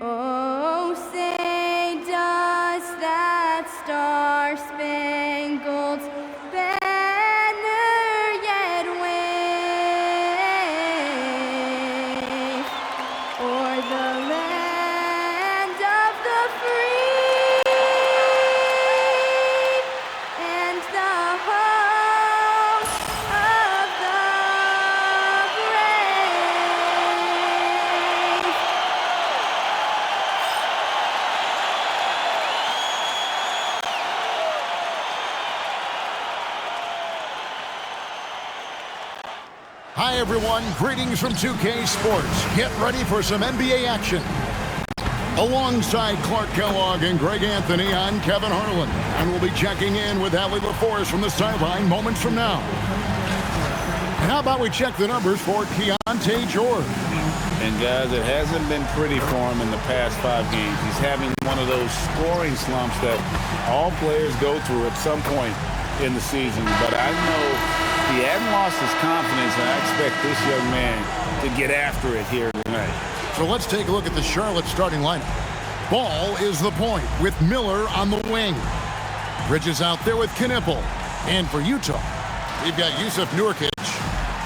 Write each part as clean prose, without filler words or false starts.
Oh, say does that star-spangled banner yet wave o'er the land of the free and the home of the brave. Hi, everyone. Greetings from 2K Sports. Get ready for some NBA action. Alongside Clark Kellogg and Greg Anthony, I'm Kevin Harlan, and we'll be checking in with Allie LaForest from the sideline moments from now. And how about we check the numbers for Keontae George? And guys, it hasn't been pretty for him in the past 5 games. He's having one of those scoring slumps that all players go through at some point in the season. But I know he hadn't lost his confidence, and I expect this young man to get after it here tonight. So let's take a look at the Charlotte starting lineup. Ball is the point with Miller on the wing. Bridges out there with Knipple. And for Utah, we've got Yusuf Nurkic.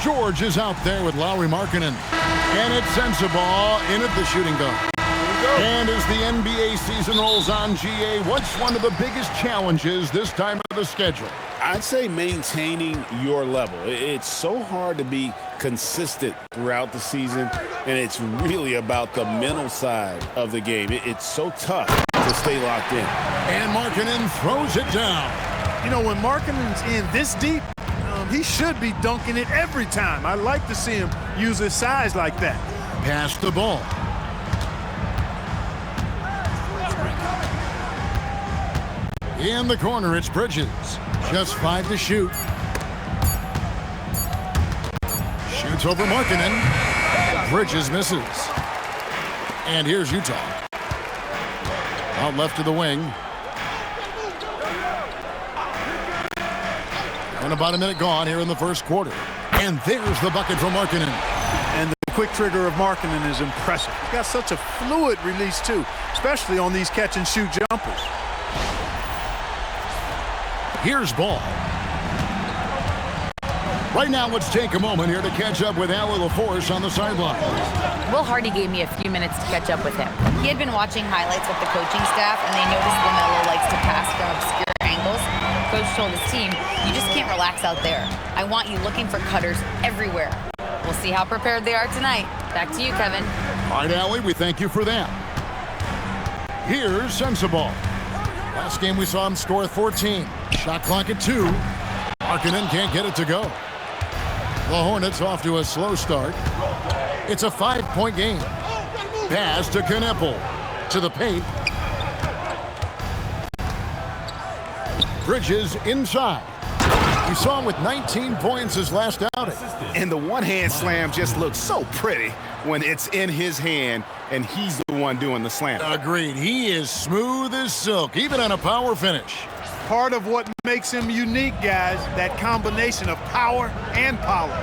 George is out there with Lauri Markkanen. And it's Sensabaugh in at the shooting guard. And as the NBA season rolls on, GA, what's one of the biggest challenges this time of the schedule? I'd say maintaining your level. It's so hard to be consistent throughout the season, and it's really about the mental side of the game. It's so tough to stay locked in. And Markkanen throws it down. You know, when Markkanen's in this deep, he should be dunking it every time. I like to see him use his size like that. Pass the ball. In the corner, it's Bridges. Just 5 to shoot. Shoots over Markkanen. Bridges misses. And here's Utah. Out left to the wing. And about a minute gone here in the first quarter. And there's the bucket from Markkanen. And the quick trigger of Markkanen is impressive. He's got such a fluid release, too, especially on these catch-and-shoot jumpers. Here's Ball. Right now, let's take a moment here to catch up with Allie LaForest on the sideline. Will Hardy gave me a few minutes to catch up with him. He had been watching highlights with the coaching staff, and they noticed LaMelo likes to pass from obscure angles. Coach told his team, you just can't relax out there. I want you looking for cutters everywhere. We'll see how prepared they are tonight. Back to you, Kevin. All right, Allie, we thank you for that. Here's Sensabaugh. Last game we saw him score 14. Shot clock at 2. Markkanen can't get it to go. The Hornets off to a slow start. It's a 5-point game. Pass to Knipple. To the paint. Bridges inside. We saw him with 19 points his last outing. And the one-hand slam just looks so pretty when it's in his hand and he's the one doing the slam. Agreed. He is smooth as silk, even on a power finish. Part of what makes him unique, guys, that combination of power and polish.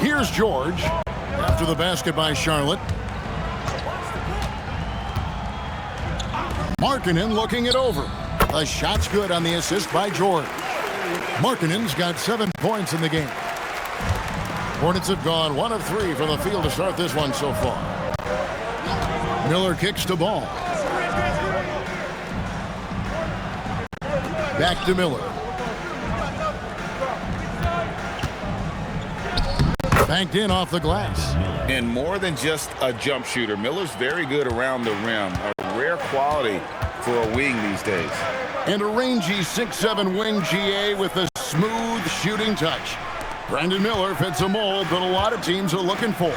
Here's George after the basket by Charlotte. Markkanen looking it over. The shot's good on the assist by George. Markkanen's got 7 points in the game. Hornets have gone 1 of 3 from the field to start this one so far. Miller kicks the ball. Back to Miller. Banked in off the glass. And more than just a jump shooter, Miller's very good around the rim. A rare quality for a wing these days. And a rangy 6'7" wing GA with a smooth shooting touch. Brandon Miller fits a mold that a lot of teams are looking for.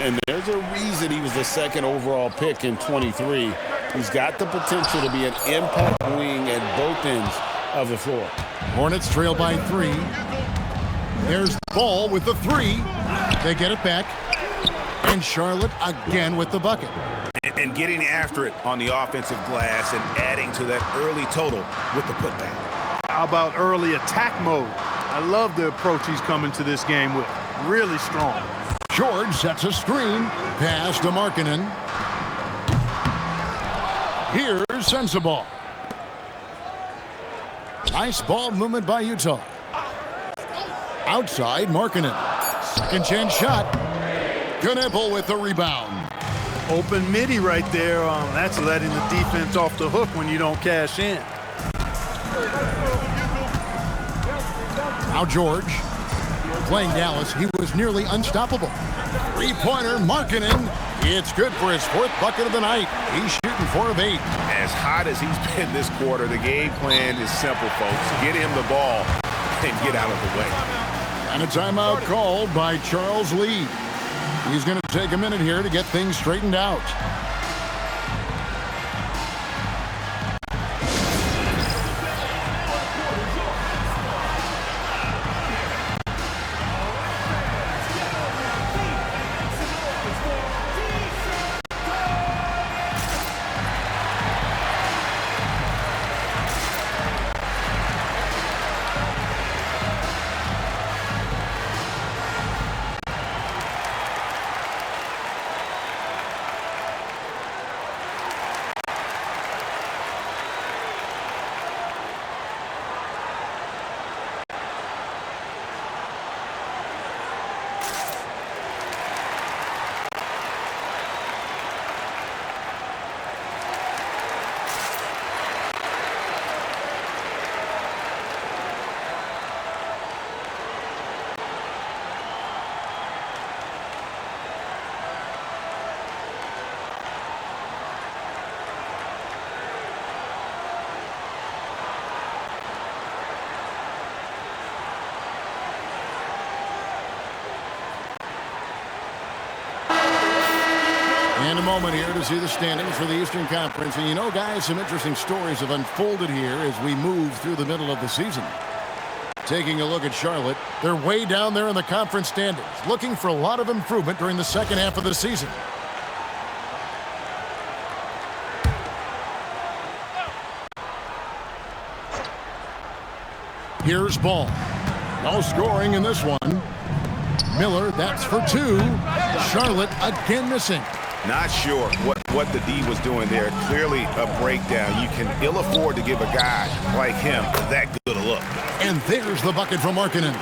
And there's a reason he was the 2nd overall pick in 23. He's got the potential to be an impact wing at both ends of the floor. Hornets trail by 3. There's Ball with the 3. They get it back. And Charlotte again with the bucket. And getting after it on the offensive glass and adding to that early total with the putback. How about early attack mode? I love the approach he's coming to this game with. Really strong. George sets a screen. Pass to Markkanen. Here's Sensabaugh. Nice ball movement by Utah. Outside, Markkanen. Second chance shot. Knippel with the rebound. Open midi right there. That's letting the defense off the hook when you don't cash in. Now George. Playing Dallas, he was nearly unstoppable. Three-pointer, Markkanen. It's good for his fourth bucket of the night. He's shooting 4 of 8. As hot as he's been this quarter, the game plan is simple, folks. Get him the ball and get out of the way. And a timeout called by Charles Lee. He's going to take a minute here to get things straightened out. In a moment here to see the standings for the Eastern Conference. And you know, guys, some interesting stories have unfolded here as we move through the middle of the season. Taking a look at Charlotte, they're way down there in the conference standings, looking for a lot of improvement during the second half of the season. Here's Ball. No scoring in this one. Miller, that's for 2. Charlotte again missing. Not sure what the D was doing there. Clearly a breakdown. You can ill afford to give a guy like him that good a look. And there's the bucket from Markkanen.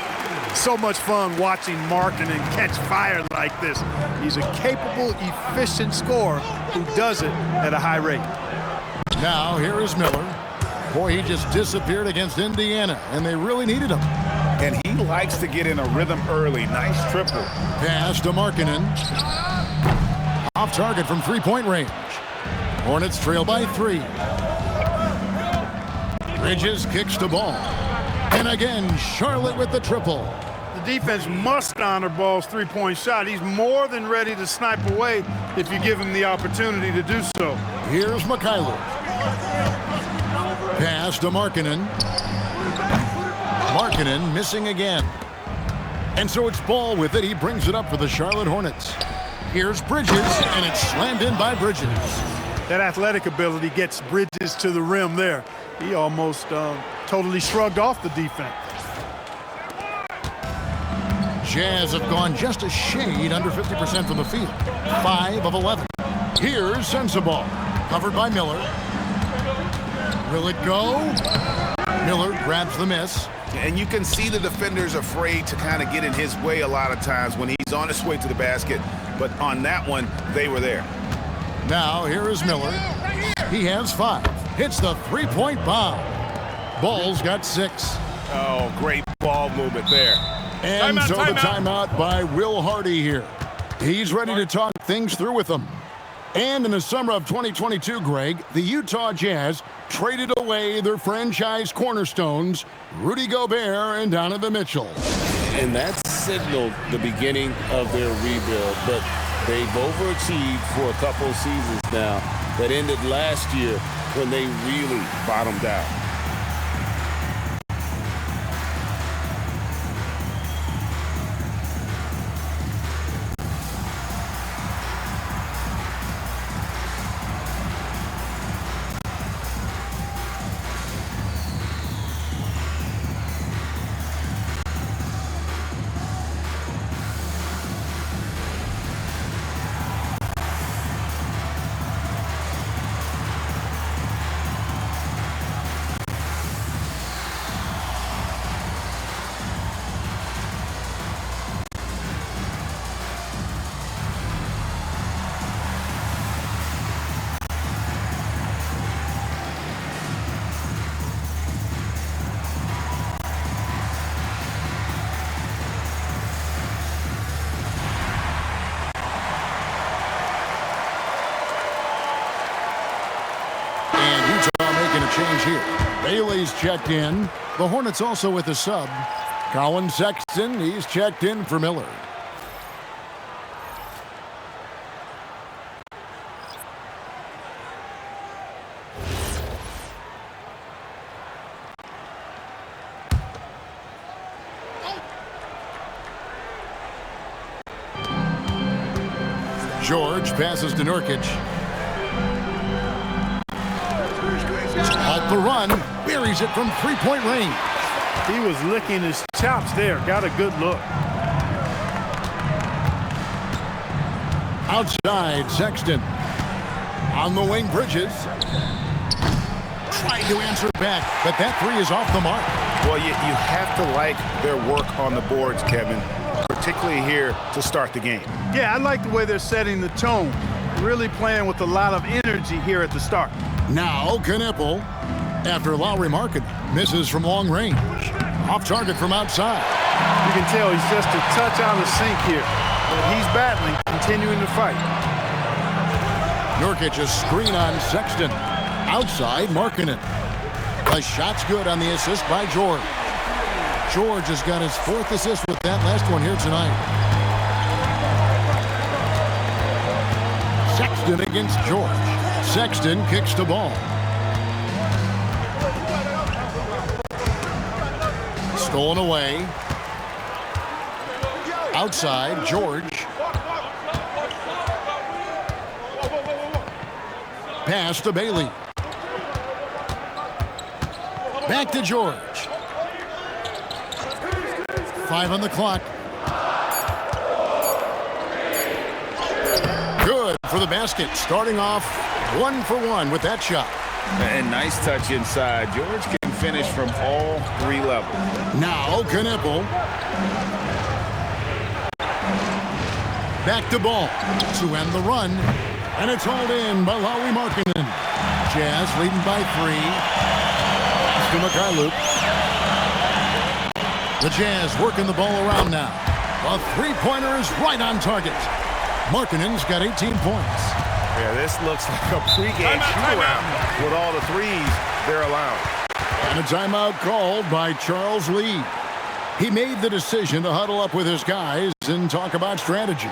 So much fun watching Markkanen catch fire like this. He's a capable, efficient scorer who does it at a high rate. Now here is Miller. Boy, he just disappeared against Indiana, and they really needed him. And he likes to get in a rhythm early. Nice triple. Pass to Markkanen. Off target from three-point range. Hornets trail by 3. Bridges kicks the ball. And again, Charlotte with the triple. The defense must honor Ball's three-point shot. He's more than ready to snipe away if you give him the opportunity to do so. Here's Mikhailuk. Pass to Markkanen. Markkanen missing again. And so it's Ball with it. He brings it up for the Charlotte Hornets. Here's Bridges, and it's slammed in by Bridges. That athletic ability gets Bridges to the rim there. He almost totally shrugged off the defense. Jazz have gone just a shade under 50% from the field. 5 of 11. Here's Sensabaugh, covered by Miller. Will it go? Miller grabs the miss. And you can see the defender's afraid to kind of get in his way a lot of times when he's on his way to the basket. But on that one, they were there. Now here is Miller. He has 5. Hits the three-point bomb. Ball's got 6. Oh, great ball movement there. And so the timeout by Will Hardy here. He's ready to talk things through with them. And in the summer of 2022, Greg, the Utah Jazz traded away their franchise cornerstones, Rudy Gobert and Donovan Mitchell. And that signaled the beginning of their rebuild, but they've overachieved for a couple of seasons now that ended last year when they really bottomed out. Bailey's checked in. The Hornets also with a sub. Colin Sexton, he's checked in for Miller. George passes to Nurkic. Off the run, buries it from three-point range. He was licking his chops there. Got a good look. Outside, Sexton. On the wing, Bridges. Tried to answer back, but that three is off the mark. Well, you have to like their work on the boards, Kevin, particularly here to start the game. Yeah, I like the way they're setting the tone. Really playing with a lot of energy here at the start. Now, Knipple. After Lowry Markkanen misses from long range. Off target from outside. You can tell he's just a touch out of sync here. But he's battling, continuing to fight. Nurkic a screen on Sexton. Outside, Markkanen. The shot's good on the assist by George. George has got his fourth assist with that last one here tonight. Sexton against George. Sexton kicks the ball. Stolen away. Outside, George. Pass to Bailey. Back to George. 5 on the clock. Good for the basket. Starting off 1 for 1 with that shot. And nice touch inside. George can finish from all 3 levels. Now Knipple. Back to Ball to end the run. And it's hauled in by Lowry Markkanen. Jazz leading by 3. Pass to Mikhailuk. The Jazz working the ball around now. A three-pointer is right on target. Markkanen's got 18 points. Yeah, this looks like a pregame shoot-around with all the threes they're allowing. And a timeout called by Charles Lee. He made the decision to huddle up with his guys and talk about strategy.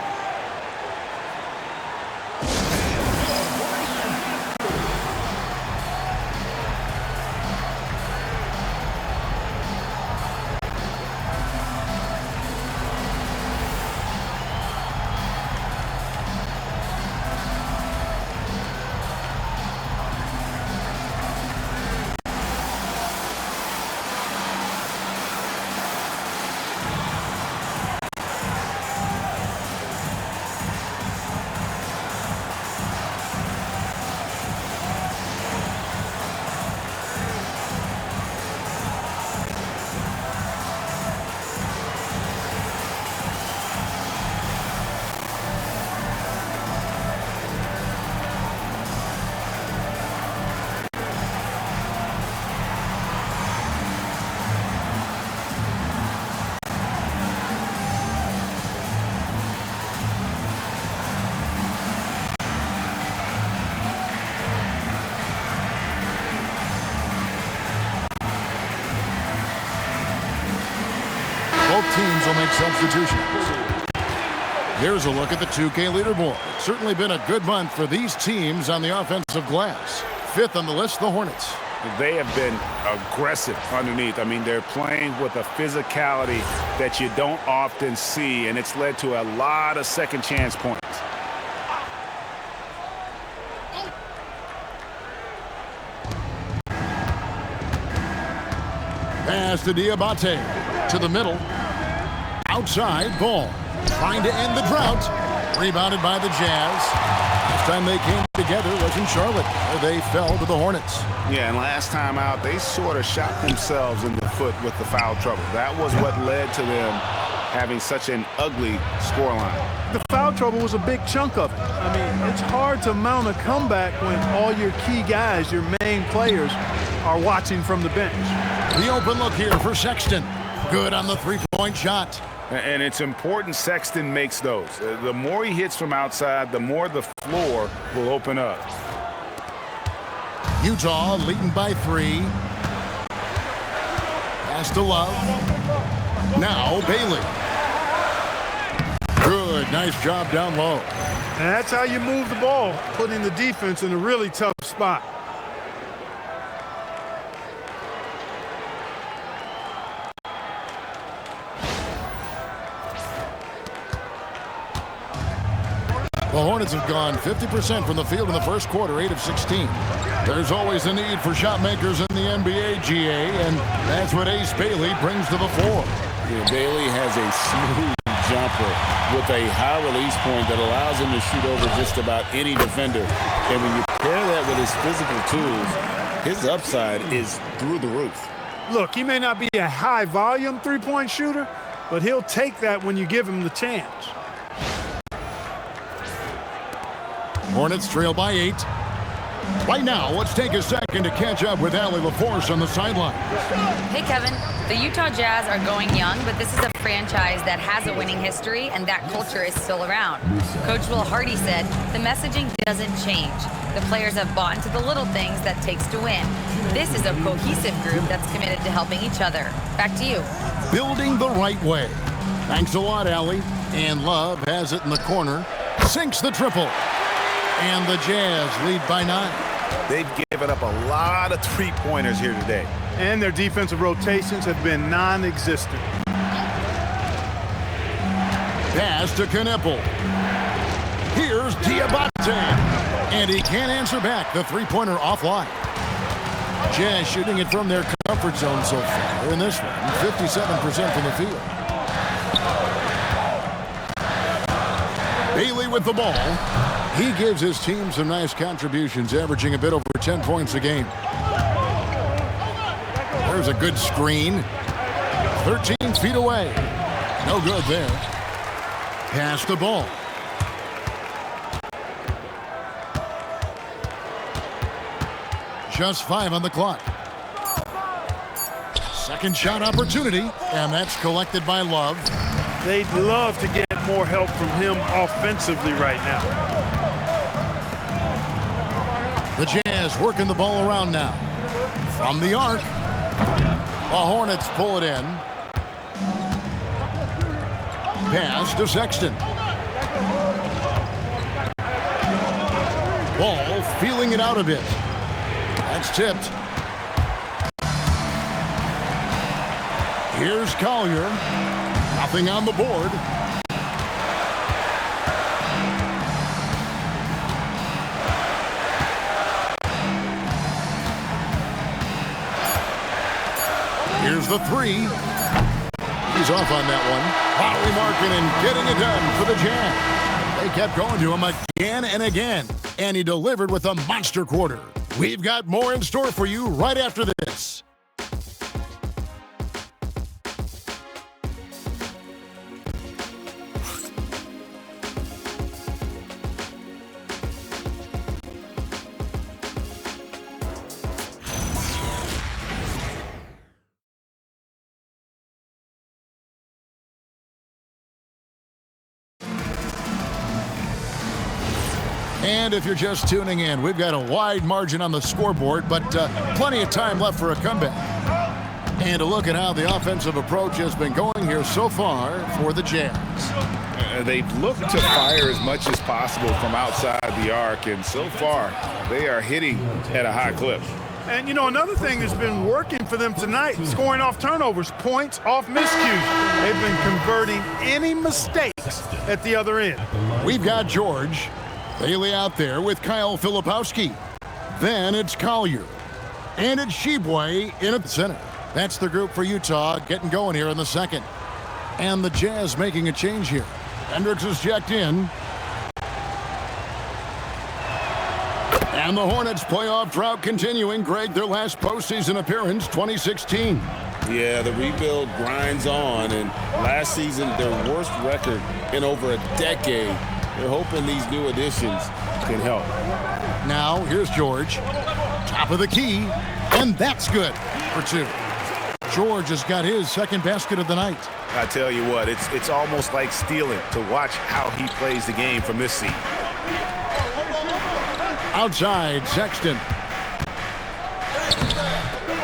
Both teams will make substitutions. Here's a look at the 2K leaderboard. It's certainly been a good month for these teams on the offensive glass. 5th on the list, the Hornets. They have been aggressive underneath. I mean, they're playing with a physicality that you don't often see, and it's led to a lot of second chance points. Pass to Diabate. To the middle. Outside, Ball. Trying to end the drought. Rebounded by the Jazz. Last time they came together was in Charlotte, where they fell to the Hornets. Yeah, and last time out, they sort of shot themselves in the foot with the foul trouble. That was what led to them having such an ugly scoreline. The foul trouble was a big chunk of it. I mean, it's hard to mount a comeback when all your key guys, your main players, are watching from the bench. The open look here for Sexton. Good on the three-point shot. And it's important Sexton makes those. The more he hits from outside, the more the floor will open up. Utah leading by 3. Pass to Love. Now Bailey. Good, nice job down low. And that's how you move the ball, putting the defense in a really tough spot. The Hornets have gone 50% from the field in the first quarter, 8 of 16. There's always a need for shot makers in the NBA, GA, and that's what Ace Bailey brings to the fore. Yeah, Bailey has a smooth jumper with a high release point that allows him to shoot over just about any defender. And when you pair that with his physical tools, his upside is through the roof. Look, he may not be a high-volume three-point shooter, but he'll take that when you give him the chance. Hornets trail by 8. Right now, let's take a second to catch up with Allie LaForce on the sideline. Hey, Kevin. The Utah Jazz are going young, but this is a franchise that has a winning history, and that culture is still around. Coach Will Hardy said, the messaging doesn't change. The players have bought into the little things that takes to win. This is a cohesive group that's committed to helping each other. Back to you. Building the right way. Thanks a lot, Allie. And Love has it in the corner. Sinks the triple. And the Jazz lead by 9. They've given up a lot of three-pointers here today. And their defensive rotations have been non-existent. Pass to Knipple. Here's Diabate. And he can't answer back. The three-pointer offline. Jazz shooting it from their comfort zone so far. In this one, 57% from the field. Bailey with the ball. He gives his team some nice contributions, averaging a bit over 10 points a game. There's a good screen. 13 feet away. No good there. Pass the ball. Just 5 on the clock. Second shot opportunity, and that's collected by Love. They'd love to get more help from him offensively right now. The Jazz working the ball around now. From the arc. The Hornets pull it in. Pass to Sexton. Ball feeling it out a bit. That's tipped. Here's Collier. Nothing on the board. Here's the three. He's off on that one. Lowry marking and getting it done for the Jazz. They kept going to him again and again, and he delivered with a monster quarter. We've got more in store for you right after this. And if you're just tuning in, we've got a wide margin on the scoreboard, but plenty of time left for a comeback. And a look at how the offensive approach has been going here so far for the Jazz. They've looked to fire as much as possible from outside the arc, and so far they are hitting at a high clip. And, you know, another thing that's been working for them tonight, scoring off turnovers, points off miscues. They've been converting any mistakes at the other end. We've got George. Bailey out there with Kyle Filipowski. Then it's Collier. And it's Sheboy in at the center. That's the group for Utah getting going here in the second. And the Jazz making a change here. Hendricks is checked in. And the Hornets playoff drought continuing. Greg, their last postseason appearance, 2016. Yeah, the rebuild grinds on, and last season, their worst record in over a decade. They're hoping these new additions can help. Now, here's George. Top of the key, and that's good for 2. George has got his second basket of the night. I tell you what, it's almost like stealing to watch how he plays the game from this seat. Outside, Sexton.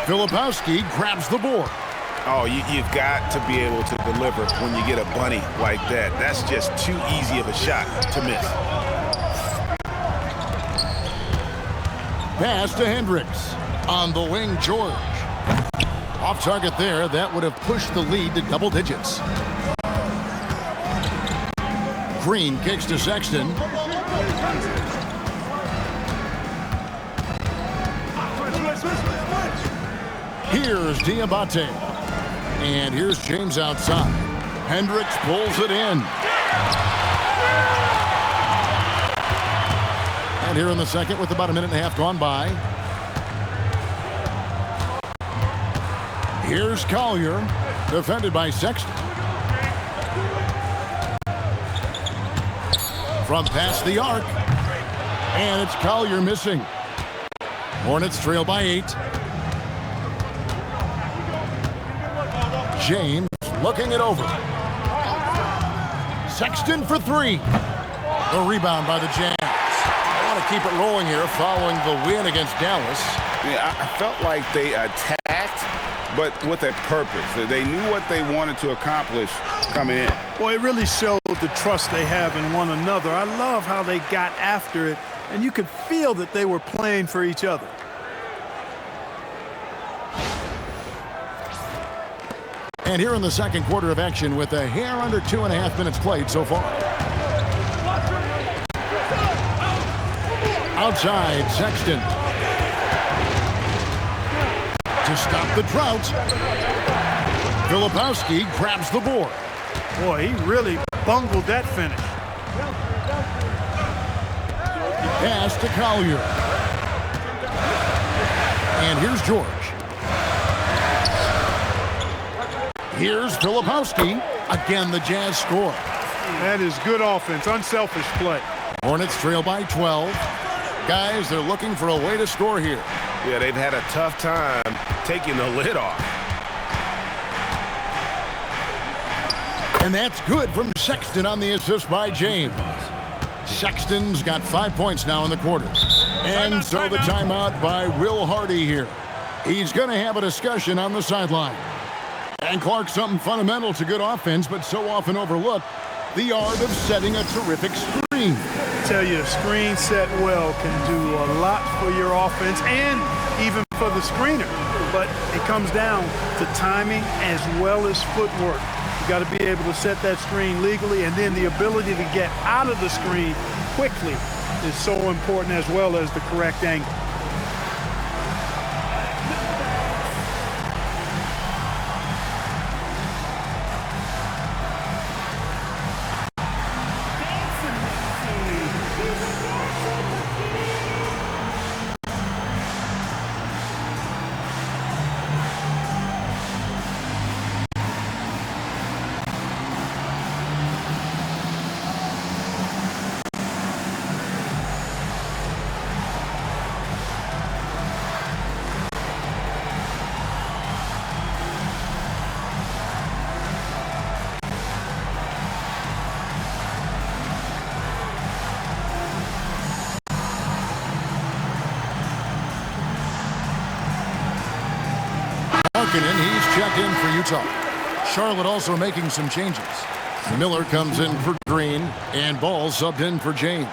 Filipowski grabs the board. Oh, you've got to be able to deliver when you get a bunny like that. That's just too easy of a shot to miss. Pass to Hendricks. On the wing, George. Off target there. That would have pushed the lead to double digits. Green kicks to Sexton. Here's Diabate. And here's James outside. Hendricks pulls it in. And here in the second with about a minute and a half gone by. Here's Collier. Defended by Sexton. From past the arc. And it's Collier missing. Hornets trail by 8. James looking it over. Sexton for 3. The rebound by the Jazz. I want to keep it rolling here following the win against Dallas. Yeah, I felt like they attacked, but with a purpose. They knew what they wanted to accomplish coming in. Well, it really showed the trust they have in one another. I love how they got after it, and you could feel that they were playing for each other. And here in the second quarter of action with a hair under 2.5 minutes played so far. Outside, Sexton. To stop the drought. Filipowski grabs the board. Boy, he really bungled that finish. Pass to Collier. And here's George. Here's Filipowski. Again, the Jazz score. That is good offense, unselfish play. Hornets trail by 12. Guys, they're looking for a way to score here. Yeah, they've had a tough time taking the lid off. And that's good from Sexton on the assist by James. Sexton's got 5 points now in the quarter. And so the timeout by Will Hardy here. He's going to have a discussion on the sideline. And Clark, something fundamental to good offense, but so often overlooked, the art of setting a terrific screen. I tell you, a screen set well can do a lot for your offense and even for the screener. But it comes down to timing as well as footwork. You got to be able to set that screen legally, and then the ability to get out of the screen quickly is so important, as well as the correct angle. He's checked in for Utah. Charlotte also making some changes. Miller comes in for Green, and Ball subbed in for James.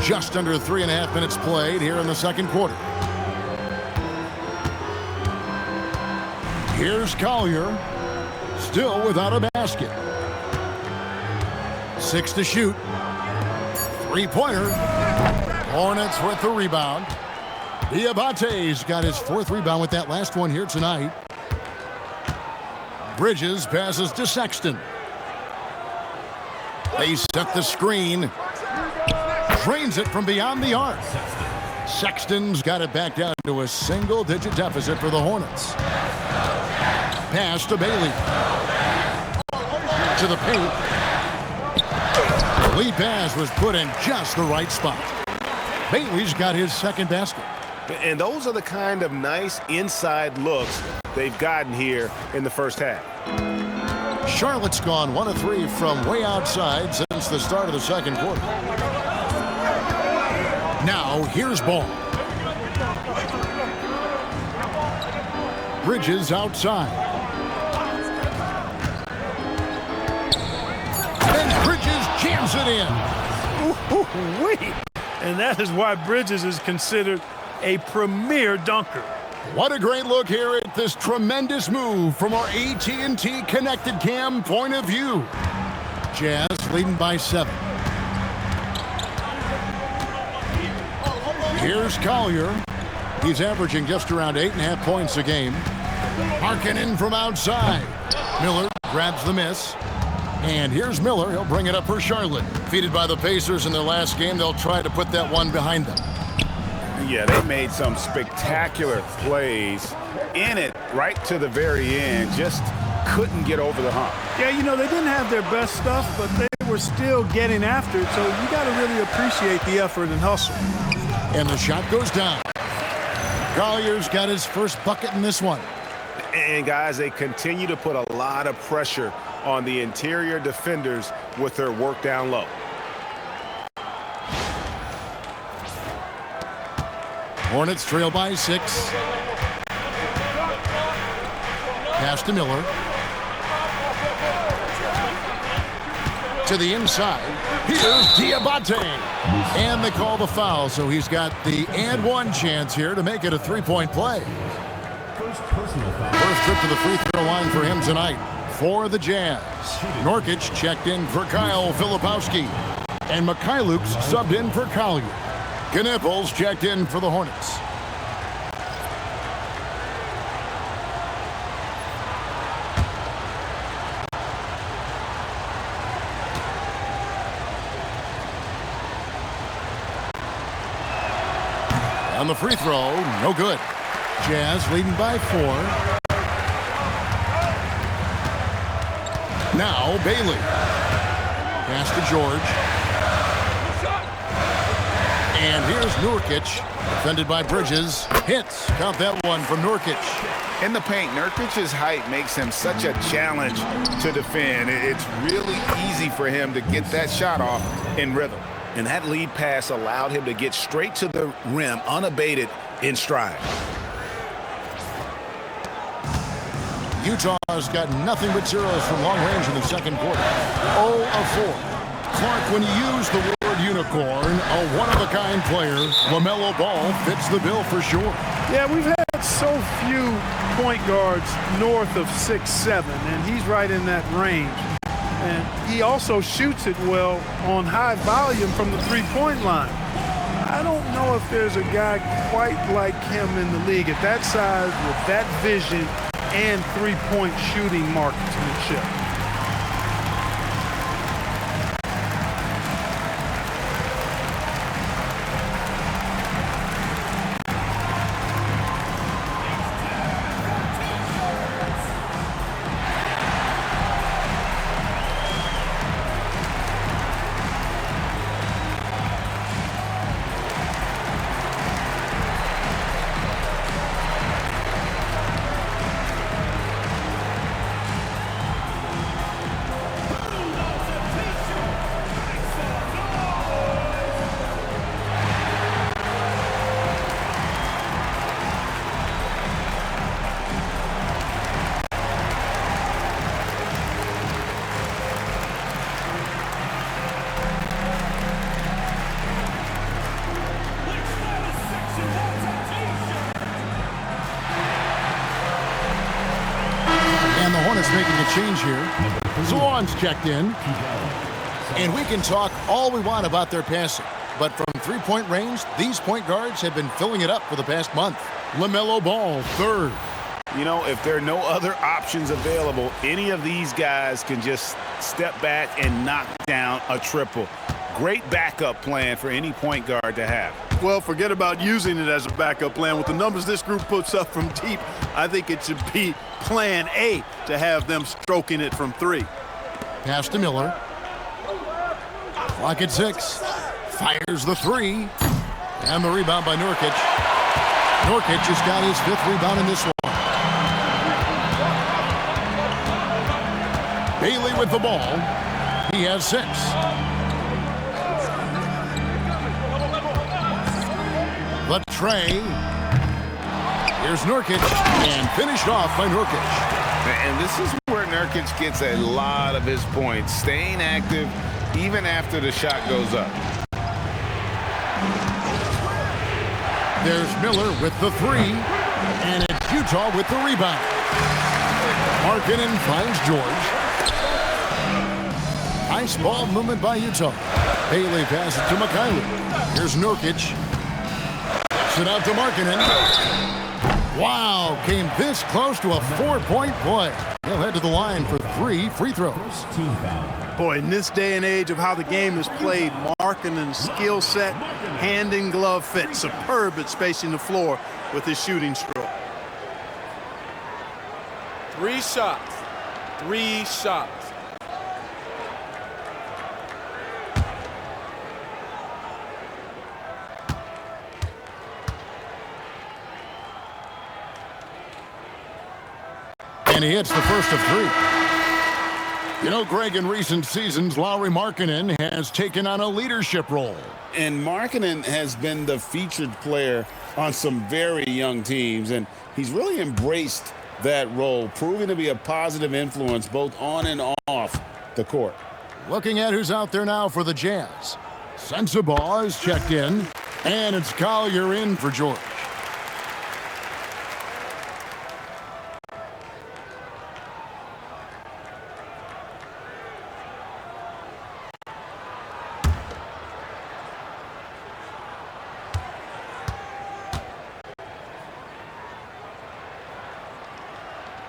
Just under 3.5 minutes played here in the second quarter. Here's Collier, still without a basket. 6 to shoot. Three-pointer. Hornets with the rebound. Diabate's got his 4th rebound with that last one here tonight. Bridges passes to Sexton. They set the screen. Drains it from beyond the arc. Sexton's got it back down to a single-digit deficit for the Hornets. Pass to Bailey. To the paint. The lead pass was put in just the right spot. Bailey's got his 2nd basket. And those are the kind of nice inside looks they've gotten here in the first half. Charlotte's gone 1 of 3 from way outside since the start of the second quarter. Now, here's Ball. Bridges outside. And Bridges jams it in. Ooh-wee. And that is why Bridges is considered a premier dunker. What a great look here at this tremendous move from our AT&T Connected Cam point of view. Jazz leading by 7. Here's Collier. He's averaging just around 8.5 points a game. Harkinen from outside. Miller grabs the miss. And here's Miller. He'll bring it up for Charlotte. Defeated by the Pacers in their last game, they'll try to put that one behind them. Yeah, they made some spectacular plays in it right to the very end. Just couldn't get over the hump. Yeah, you know, they didn't have their best stuff, but they were still getting after it. So you got to really appreciate the effort and hustle. And the shot goes down. Collier's got his first bucket in this one. And, guys, they continue to put a lot of pressure on the interior defenders with their work down low. Hornets trail by 6. Pass to Miller. To the inside. Here's Diabate. And they call the foul, so he's got the and one chance here to make it a 3-point play. First trip to the free throw line for him tonight for the Jazz. Nurkic checked in for Kyle Filipowski. And Mikhailuk's subbed in for Collier. Knipples checked in for the Hornets. On the free throw, no good. Jazz leading by 4. Now Bailey. Pass to George. And here's Nurkic, defended by Bridges. Hits. Count that one from Nurkic. In the paint, Nurkic's height makes him such a challenge to defend. It's really easy for him to get that shot off in rhythm. And that lead pass allowed him to get straight to the rim unabated in stride. Utah's got nothing but zeros from long range in the second quarter. 0 of 4. Clark, when you use the word unicorn, a one-of-a-kind player, LaMelo Ball fits the bill for sure. Yeah, we've had so few point guards north of 6'7", and he's right in that range. And he also shoots it well on high volume from the three-point line. I don't know if there's a guy quite like him in the league at that size with that vision and three-point shooting marksmanship. Making a change here. Zawan's checked in. And we can talk all we want about their passing, but from three-point range, these point guards have been filling it up for the past month. LaMelo Ball, third. You know, if there are no other options available, any of these guys can just step back and knock down a triple. Great backup plan for any point guard to have. Well, forget about using it as a backup plan. With the numbers this group puts up from deep, I think it should be plan A to have them stroking it from 3. Pass to Miller. Clock at 6. Fires the 3. And the rebound by Nurkic. Nurkic has got his 5th rebound in this one. Bailey with the ball. He has 6. The tray. Here's Nurkic, and finished off by Nurkic. And this is where Nurkic gets a lot of his points, staying active even after the shot goes up. There's Miller with the 3, and it's Utah with the rebound. Markkanen finds George. Nice ball movement by Utah. Bailey passes it to Mikhailiuk. Here's Nurkic. It out to Markkanen. Wow, came this close to a 4-point play. He'll head to the line for 3 free throws. Boy, in this day and age of how the game is played, Markkanen's skill set, hand and glove fit, superb at spacing the floor with his shooting stroke. 3 shots. 3 shots. And he hits the first of 3. You know, Greg, in recent seasons, Lauri Markkanen has taken on a leadership role. And Markkanen has been the featured player on some very young teams, and he's really embraced that role, proving to be a positive influence both on and off the court. Looking at who's out there now for the Jazz. Sensabaugh is checked in, and it's Collier in for George.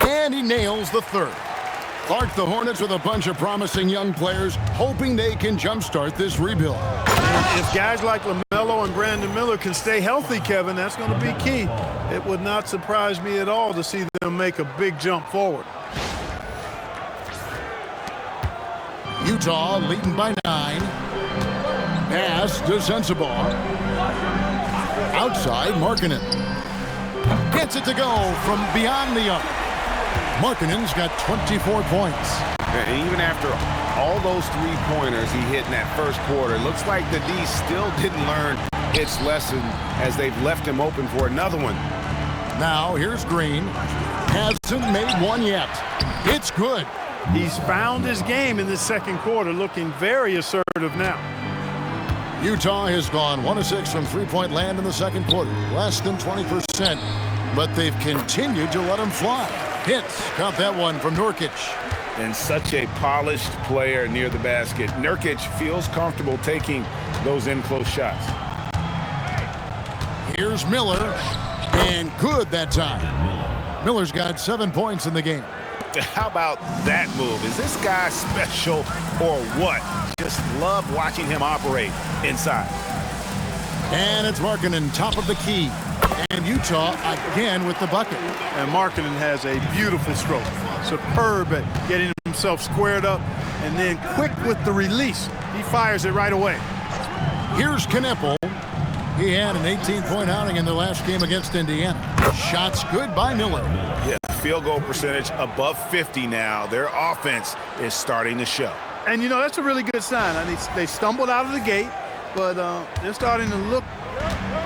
And he nails the 3rd. Clark, the Hornets with a bunch of promising young players, hoping they can jumpstart this rebuild. And if guys like LaMelo and Brandon Miller can stay healthy, Kevin, that's going to be key. It would not surprise me at all to see them make a big jump forward. Utah leading by 9. Pass to Sensabaugh. Outside, Markkanen. Gets it to go from beyond the arc. Markkanen's got 24 points. And even after all those 3-pointers he hit in that first quarter, it looks like the D still didn't learn its lesson as they've left him open for another one. Now here's Green. Hasn't made one yet. It's good. He's found his game in the second quarter, looking very assertive now. Utah has gone 1 of 6 from 3-point land in the second quarter, less than 20%, but they've continued to let him fly. Hits, got that one from Nurkic. And such a polished player near the basket. Nurkic feels comfortable taking those in-close shots. Here's Miller, and good that time. Miller's got 7 points in the game. How about that move? Is this guy special or what? Just love watching him operate inside. And it's Markkanen, top of the key. And Utah again with the bucket. And Markkanen has a beautiful stroke. Superb at getting himself squared up and then quick with the release. He fires it right away. Here's Knippel. He had an 18-point outing in the last game against Indiana. Shots good by Miller. Yeah, field goal percentage above 50 now. Their offense is starting to show. And, you know, that's a really good sign. I mean, they stumbled out of the gate, but they're starting to look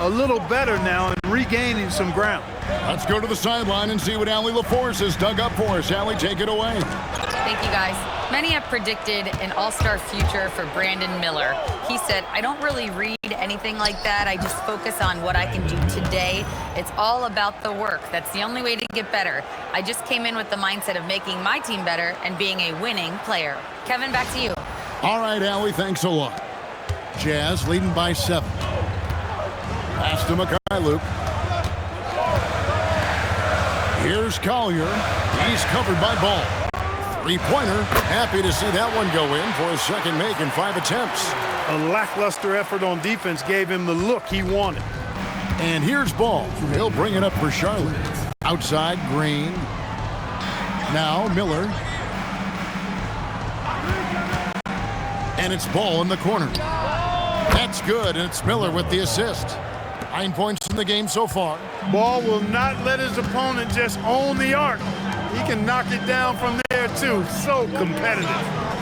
a little better now and regaining some ground. Let's go to the sideline and see what Allie LaForce has dug up for us. Allie, take it away. Thank you, guys. Many have predicted an all-star future for Brandon Miller. He said, I don't really read anything like that. I just focus on what I can do today. It's all about the work. That's the only way to get better. I just came in with the mindset of making my team better and being a winning player. Kevin, back to you. All right, Allie, thanks a lot. Jazz leading by 7. Pass to Mikhailiuk. Here's Collier. He's covered by Ball. 3-pointer. Happy to see that one go in for his second make in 5 attempts. A lackluster effort on defense gave him the look he wanted. And here's Ball. He'll bring it up for Charlotte. Outside, Green. Now Miller. And it's Ball in the corner. That's good, and it's Miller with the assist. 9 points in the game so far. Ball will not let his opponent just own the arc. He can knock it down from there there, too. So competitive.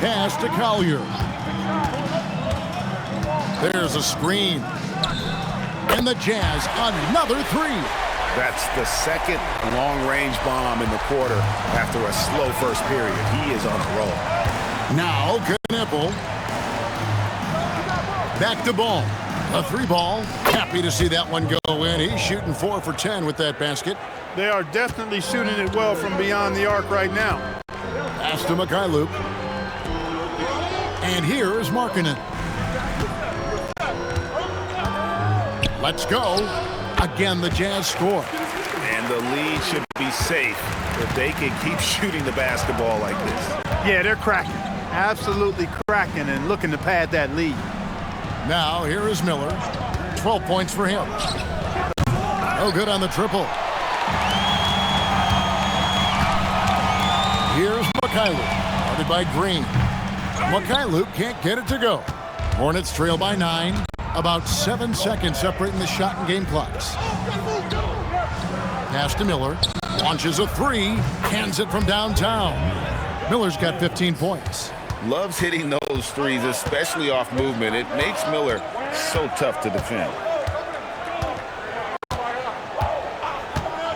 Pass to Collier. There's a screen. And the Jazz, another three. That's the second long-range bomb in the quarter after a slow first period. He is on a roll. Now, Knippel. Back to Ball. A three ball. Happy to see that one go in. He's shooting 4 for 10 with that basket. They are definitely shooting it well from beyond the arc right now. Pass to Mikhailuk. And here is Markkanen. Let's go. Again, the Jazz score. And the lead should be safe if they can keep shooting the basketball like this. Yeah, they're cracking. Absolutely cracking and looking to pad that lead. Now, here is Miller. 12 points for him. No good on the triple. Here's Mikhailuk, guarded by Green. Mikhailuk can't get it to go. Hornets trail by 9. About 7 seconds separating the shot and game clocks. Pass to Miller. Launches a three. Hands it from downtown. Miller's got 15 points. Loves hitting those threes, especially off movement. It makes Miller so tough to defend.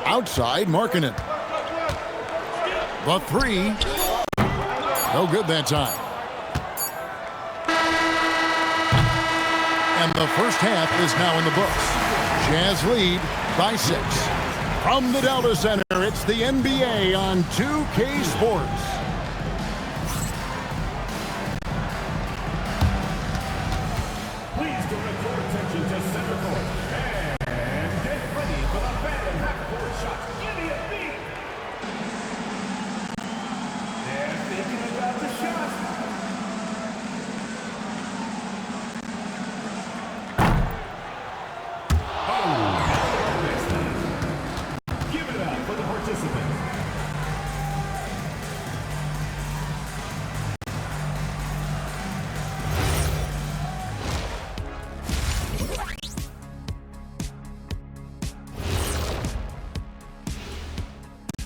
Outside, Markkanen. The three. No good that time. And the first half is now in the books. Jazz lead by 6. From the Delta Center, it's the NBA on 2K Sports. Please direct your attention to center court and get ready for the Madden half-court shot. Give me a beat. They're thinking about the shot. Give it up for the participants.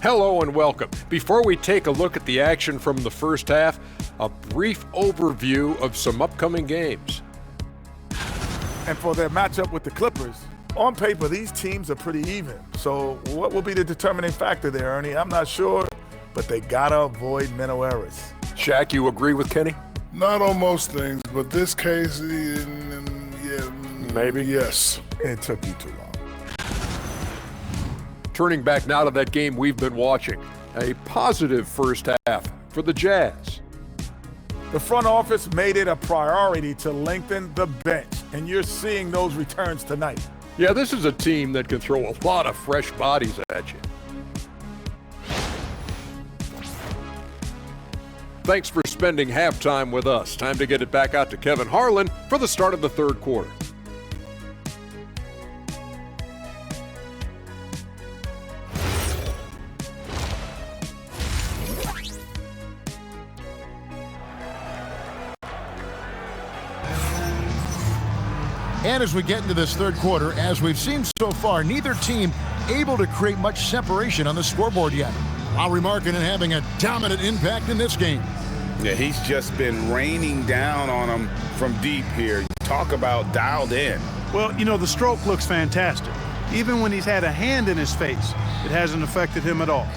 Hello and welcome. Before we take a look at the action from the first half, a brief overview of some upcoming games. And for their matchup with the Clippers, on paper, these teams are pretty even. So what will be the determining factor there, Ernie? I'm not sure, but they gotta avoid mental errors. Shaq, you agree with Kenny? Not on most things, but this case, yeah, Maybe. Yes. It took you too long. Turning back now to that game we've been watching. A positive first half for the Jazz. The front office made it a priority to lengthen the bench, and you're seeing those returns tonight. Yeah, this is a team that can throw a lot of fresh bodies at you. Thanks for spending halftime with us. Time to get it back out to Kevin Harlan for the start of the third quarter. And as we get into this third quarter, as we've seen so far, neither team able to create much separation on the scoreboard yet. Lowry Markkanen having a dominant impact in this game. Yeah, he's just been raining down on them from deep here. Talk about dialed in. Well, you know, the stroke looks fantastic. Even when he's had a hand in his face, it hasn't affected him at all.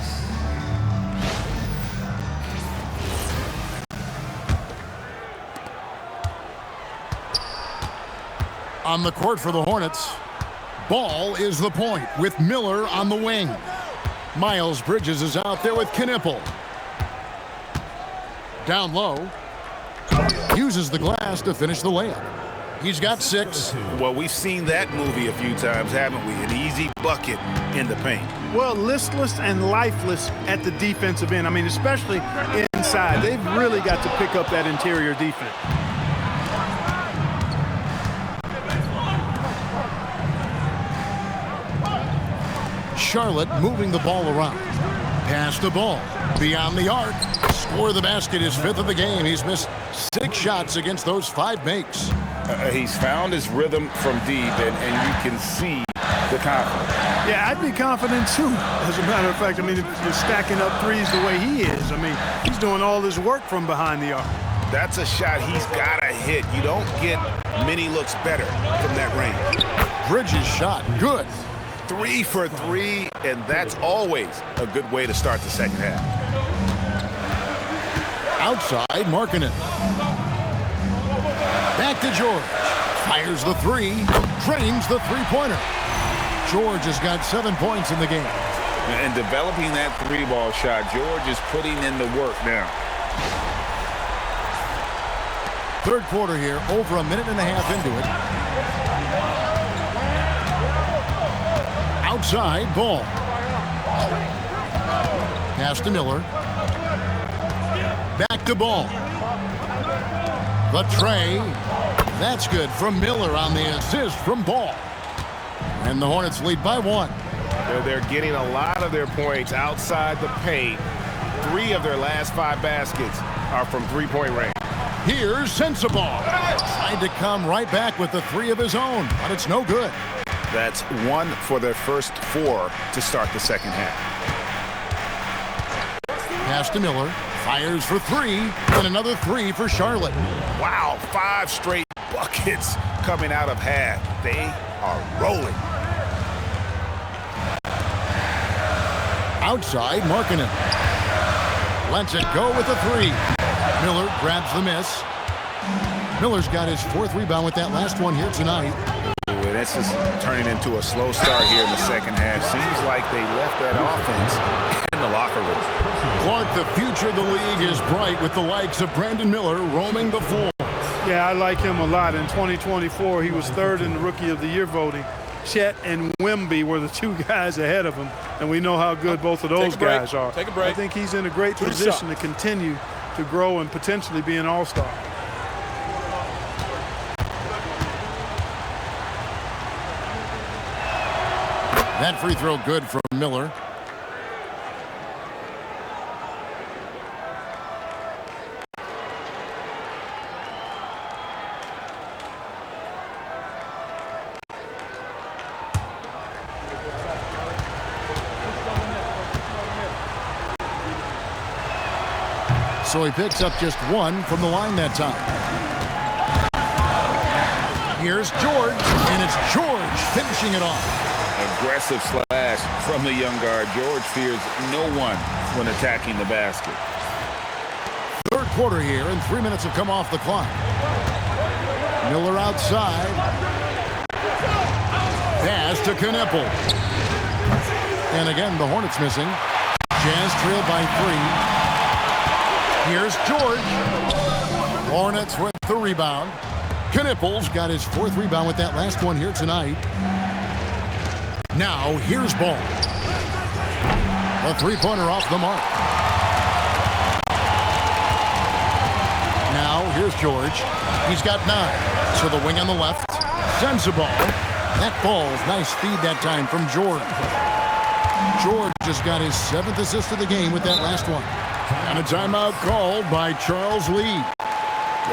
On the court for the Hornets, Ball is the point with Miller on the wing. Miles Bridges is out there with Knippel. Down low, uses the glass to finish the layup. He's got 6. Well, we've seen that movie a few times, haven't we? An easy bucket in the paint. Well, listless and lifeless at the defensive end. I mean, especially inside. They've really got to pick up that interior defense. Charlotte moving the ball around. Pass the ball. Beyond the arc. Score the basket, his 5th of the game. He's missed 6 shots against those 5 makes. He's found his rhythm from deep, and you can see the confidence. Yeah, I'd be confident too. As a matter of fact, I mean, if you're stacking up threes the way he is, I mean, he's doing all this work from behind the arc. That's a shot he's got to hit. You don't get many looks better from that range. Bridges shot, good. 3 for 3, and that's always a good way to start the second half. Outside, marking it. Back to George. Fires the three, drains the three-pointer. George has got 7 points in the game. And developing that three-ball shot, George is putting in the work now. Third quarter here, over a minute and a half into it. Outside, Ball. Pass to Miller. Back to Ball. The tray. That's good from Miller on the assist from Ball. And the Hornets lead by 1. They're getting a lot of their points outside the paint. 3 of their last 5 baskets are from three-point range. Here's Sensabaugh. Tried to come right back with the 3 of his own, but it's no good. That's 1 for their first 4 to start the second half. Pass to Miller. Fires for 3, and another 3 for Charlotte. Wow, 5 straight buckets coming out of half. They are rolling. Outside, marking it. Lets it go with a 3. Miller grabs the miss. Miller's got his 4th rebound with that last one here tonight. Ooh, that's just turning into a slow start here in the second half. Seems like they left that offense in the locker room. Clark, the future of the league is bright with the likes of Brandon Miller roaming the floor. Yeah, I like him a lot. In 2024, he was 3rd in the Rookie of the Year voting. Chet and Wemby were the 2 guys ahead of him, and we know how good both of those guys are. Take a break. I think he's in a great position to continue to grow and potentially be an all-star. That free throw good from Miller. So he picks up just 1 from the line that time. Here's George, and it's George finishing it off. Aggressive slash from the young guard. George fears no one when attacking the basket. Third quarter here, and 3 minutes have come off the clock. Miller outside. Pass to Knipple. And again, the Hornets missing. Jazz trail by 3. Here's George. Hornets with the rebound. Knipple's got his 4th rebound with that last one here tonight. Now, here's Ball. A 3-pointer off the mark. Now, here's George. He's got 9. So the wing on the left. Sends the ball. That ball's nice feed that time from George. George just got his 7th assist of the game with that last one. And a timeout called by Charles Lee.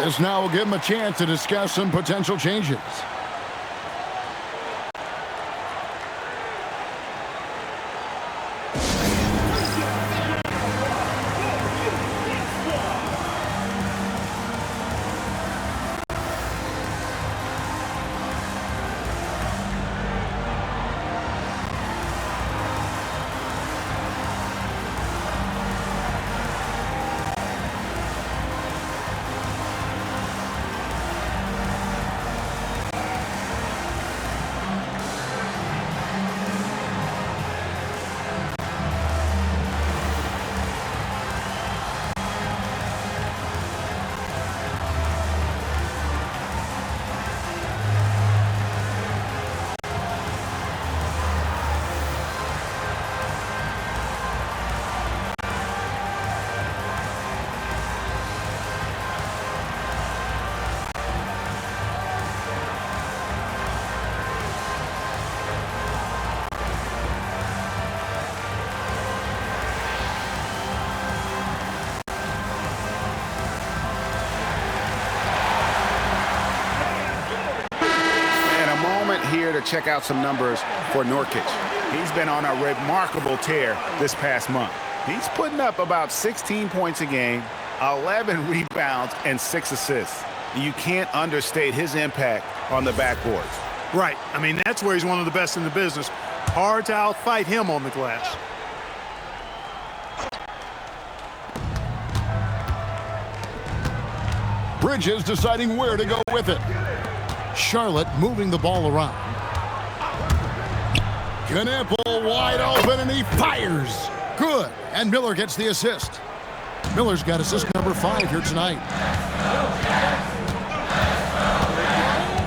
This now will give him a chance to discuss some potential changes. Here to check out some numbers for Nurkic. He's been on a remarkable tear this past month. He's putting up about 16 points a game, 11 rebounds, and 6 assists. You can't understate his impact on the backboards. Right. I mean, that's where he's one of the best in the business. Hard to outfight him on the glass. Bridges deciding where to go with it. Charlotte moving the ball around. Knappel wide open, and he fires. Good. And Miller gets the assist. Miller's got assist number 5 here tonight.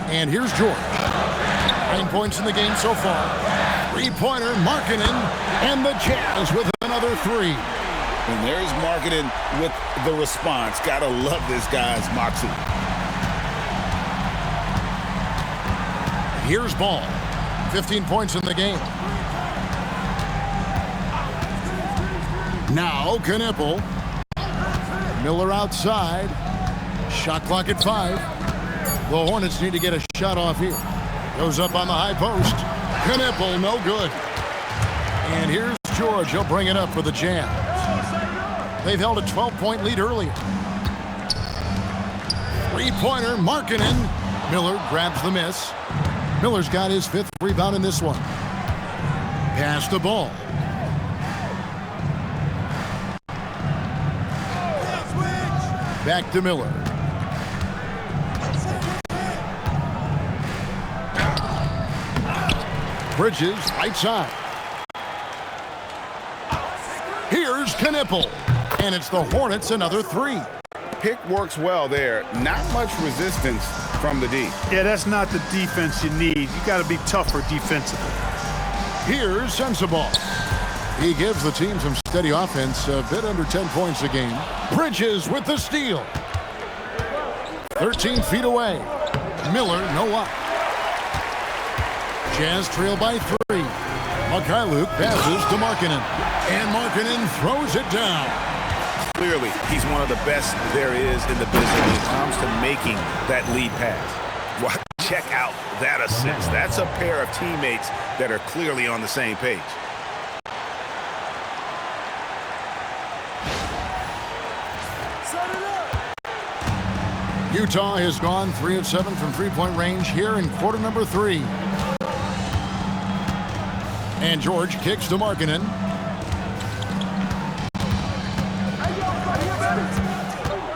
And here's George. 9 points in the game so far. Three-pointer, Markkanen, and the Jazz with another 3. And there's Markkanen with the response. Gotta love this guy's moxie. Here's Ball. 15 points in the game. Now Knappel. Miller outside. Shot clock at 5. The Hornets need to get a shot off here. Goes up on the high post. Knappel, no good. And here's George. He'll bring it up for the Jazz. They've held a 12-point lead earlier. Three-pointer, Markkanen. Miller grabs the miss. Miller's got his 5th rebound in this one. Pass the ball. Back to Miller. Bridges, right side. Here's Knappel. And it's the Hornets, another 3. Pick works well there. Not much resistance from the D. Yeah, that's not the defense you need. You got to be tougher defensively. Here's Sensabaugh. He gives the team some steady offense, a bit under 10 points a game. Bridges with the steal. 13 feet away. Miller, no luck. Jazz trail by 3. Mikhailuk passes to Markkanen. And Markkanen throws it down. Clearly, he's one of the best there is in the business when it comes to making that lead pass. Well, check out that assist. That's a pair of teammates that are clearly on the same page. Utah has gone 3 of 7 from three-point range here in quarter number 3. And George kicks to Markkanen.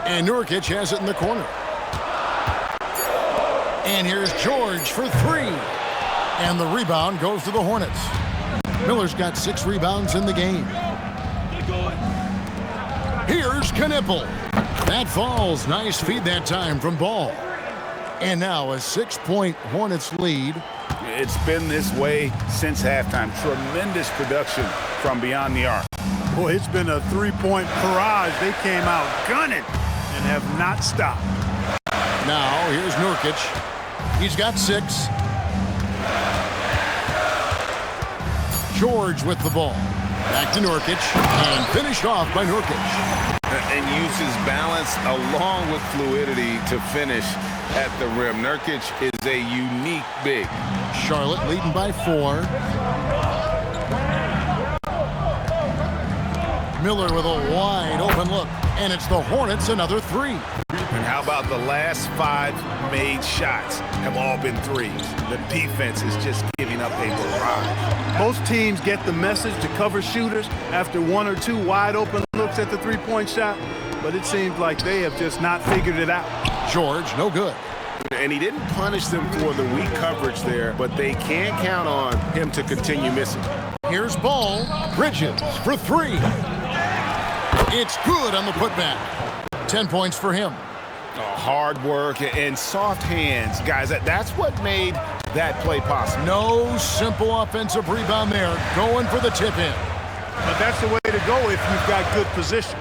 And Nurkic has it in the corner. And here's George for 3. And the rebound goes to the Hornets. Miller's got 6 rebounds in the game. Here's Knappel. That falls. Nice feed that time from Ball. And now a 6-point Hornets lead. It's been this way since halftime. Tremendous production from beyond the arc. Boy, it's been a 3-point barrage. They came out gunning and have not stopped. Now here's Nurkic. He's got 6. George with the ball. Back to Nurkic and finished off by Nurkic. And uses balance along with fluidity to finish at the rim. Nurkic is a unique big. Charlotte leading by 4. Miller with a wide open look. And it's the Hornets, another 3. And how about the last 5 made shots have all been threes? The defense is just giving up a barrage. Most teams get the message to cover shooters after 1 or 2 wide open looks at the 3-point shot, but it seems like they have just not figured it out. George, no good. And he didn't punish them for the weak coverage there, but they can't count on him to continue missing. Here's Ball. Bridges for 3. It's good on the putback. 10 points for him. Hard work and soft hands, guys. That's what made that play possible. No simple offensive rebound there. Going for the tip-in. But that's the way to go if you've got good position.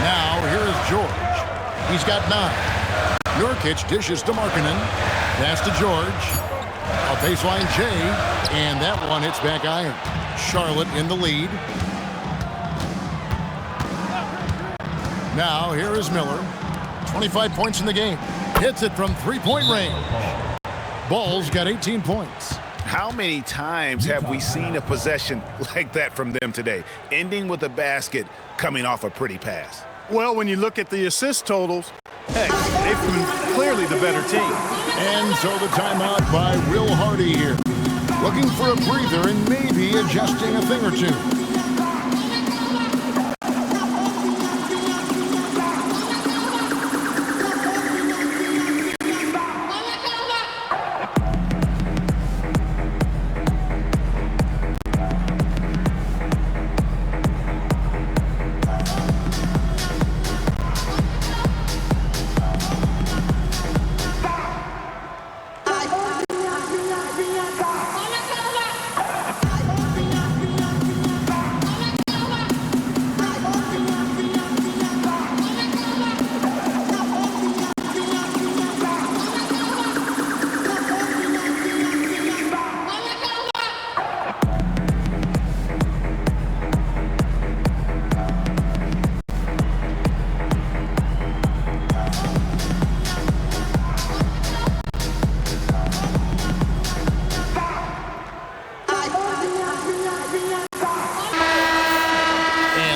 Now, here's George. He's got 9. Nurkic dishes to Markkanen. Pass to George. A baseline J. And that one hits back iron. Charlotte in the lead. Now, here is Miller. 25 points in the game. Hits it from 3-point range. Ball's got 18 points. How many times have we seen a possession like that from them today, ending with a basket coming off a pretty pass? Well, when you look at the assist totals, heck, they've been clearly the better team. And so the timeout by Will Hardy here. Looking for a breather and maybe adjusting a thing or two.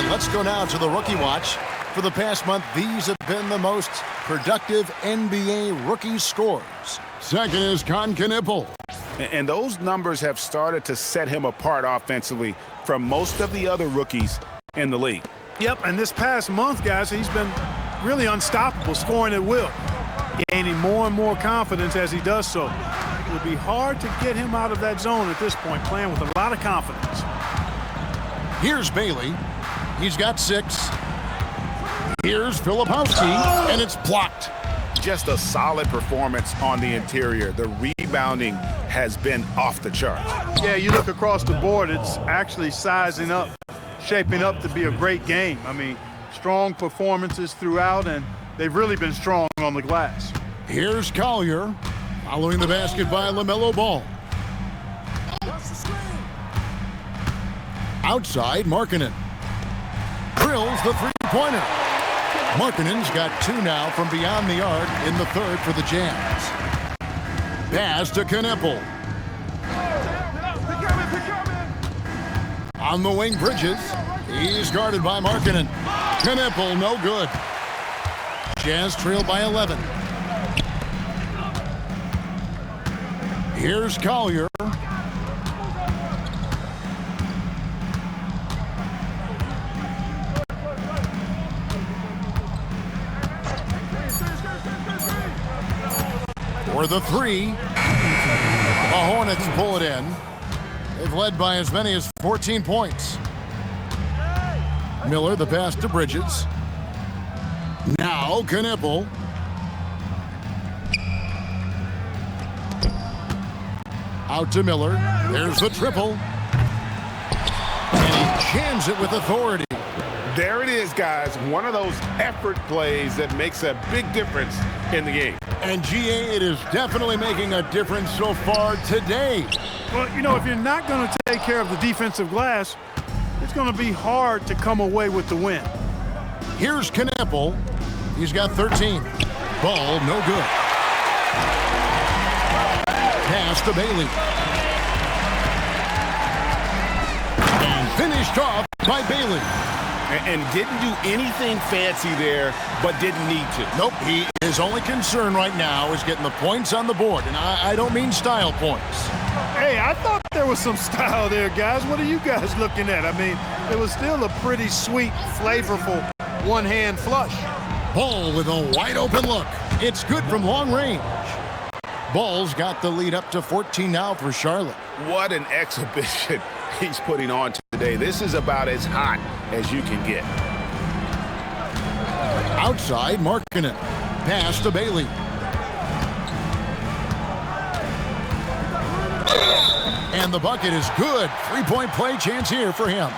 Let's go now to the Rookie Watch. For the past month, these have been the most productive NBA rookie scores. Second is Con Knippel. And those numbers have started to set him apart offensively from most of the other rookies in the league. Yep, and this past month, guys, he's been really unstoppable, scoring at will. Gaining more and more confidence as he does so. It would be hard to get him out of that zone at this point, playing with a lot of confidence. Here's Bailey. He's got 6. Here's Filipowski, and it's blocked. Just a solid performance on the interior. The rebounding has been off the chart. Yeah, you look across the board, it's actually sizing up, shaping up to be a great game. I mean, strong performances throughout, and they've really been strong on the glass. Here's Collier, following the basket by LaMelo Ball. Outside, Markkanen. Drills the three-pointer. Markkanen's got 2 now from beyond the arc in the third for the Jazz. Pass to Knippel. On the wing, Bridges. He's guarded by Markkanen. Knippel, no good. Jazz trail by 11. Here's Collier. For the 3, the Hornets pull it in. They've led by as many as 14 points. Miller, the pass to Bridges. Now Knippel. Out to Miller. There's the triple. And he jams it with authority. There it is, guys. One of those effort plays that makes a big difference in the game. And GA, it is definitely making a difference so far today. Well, you know, if you're not going to take care of the defensive glass, it's going to be hard to come away with the win. Here's Knippel. He's got 13. Ball, no good. Pass to Bailey. And finished off by Bailey. And didn't do anything fancy there, but didn't need to. Nope, his only concern right now is getting the points on the board, and I don't mean style points. Hey, I thought there was some style there, guys. What are you guys looking at? I mean, it was still a pretty sweet, flavorful one-hand flush. Ball with a wide-open look. It's good from long range. Ball's got the lead up to 14 now for Charlotte. What an exhibition he's putting on today. This is about as hot as you can get. Outside, Markkanen. Pass to Bailey. And the bucket is good. 3-point play chance here for him.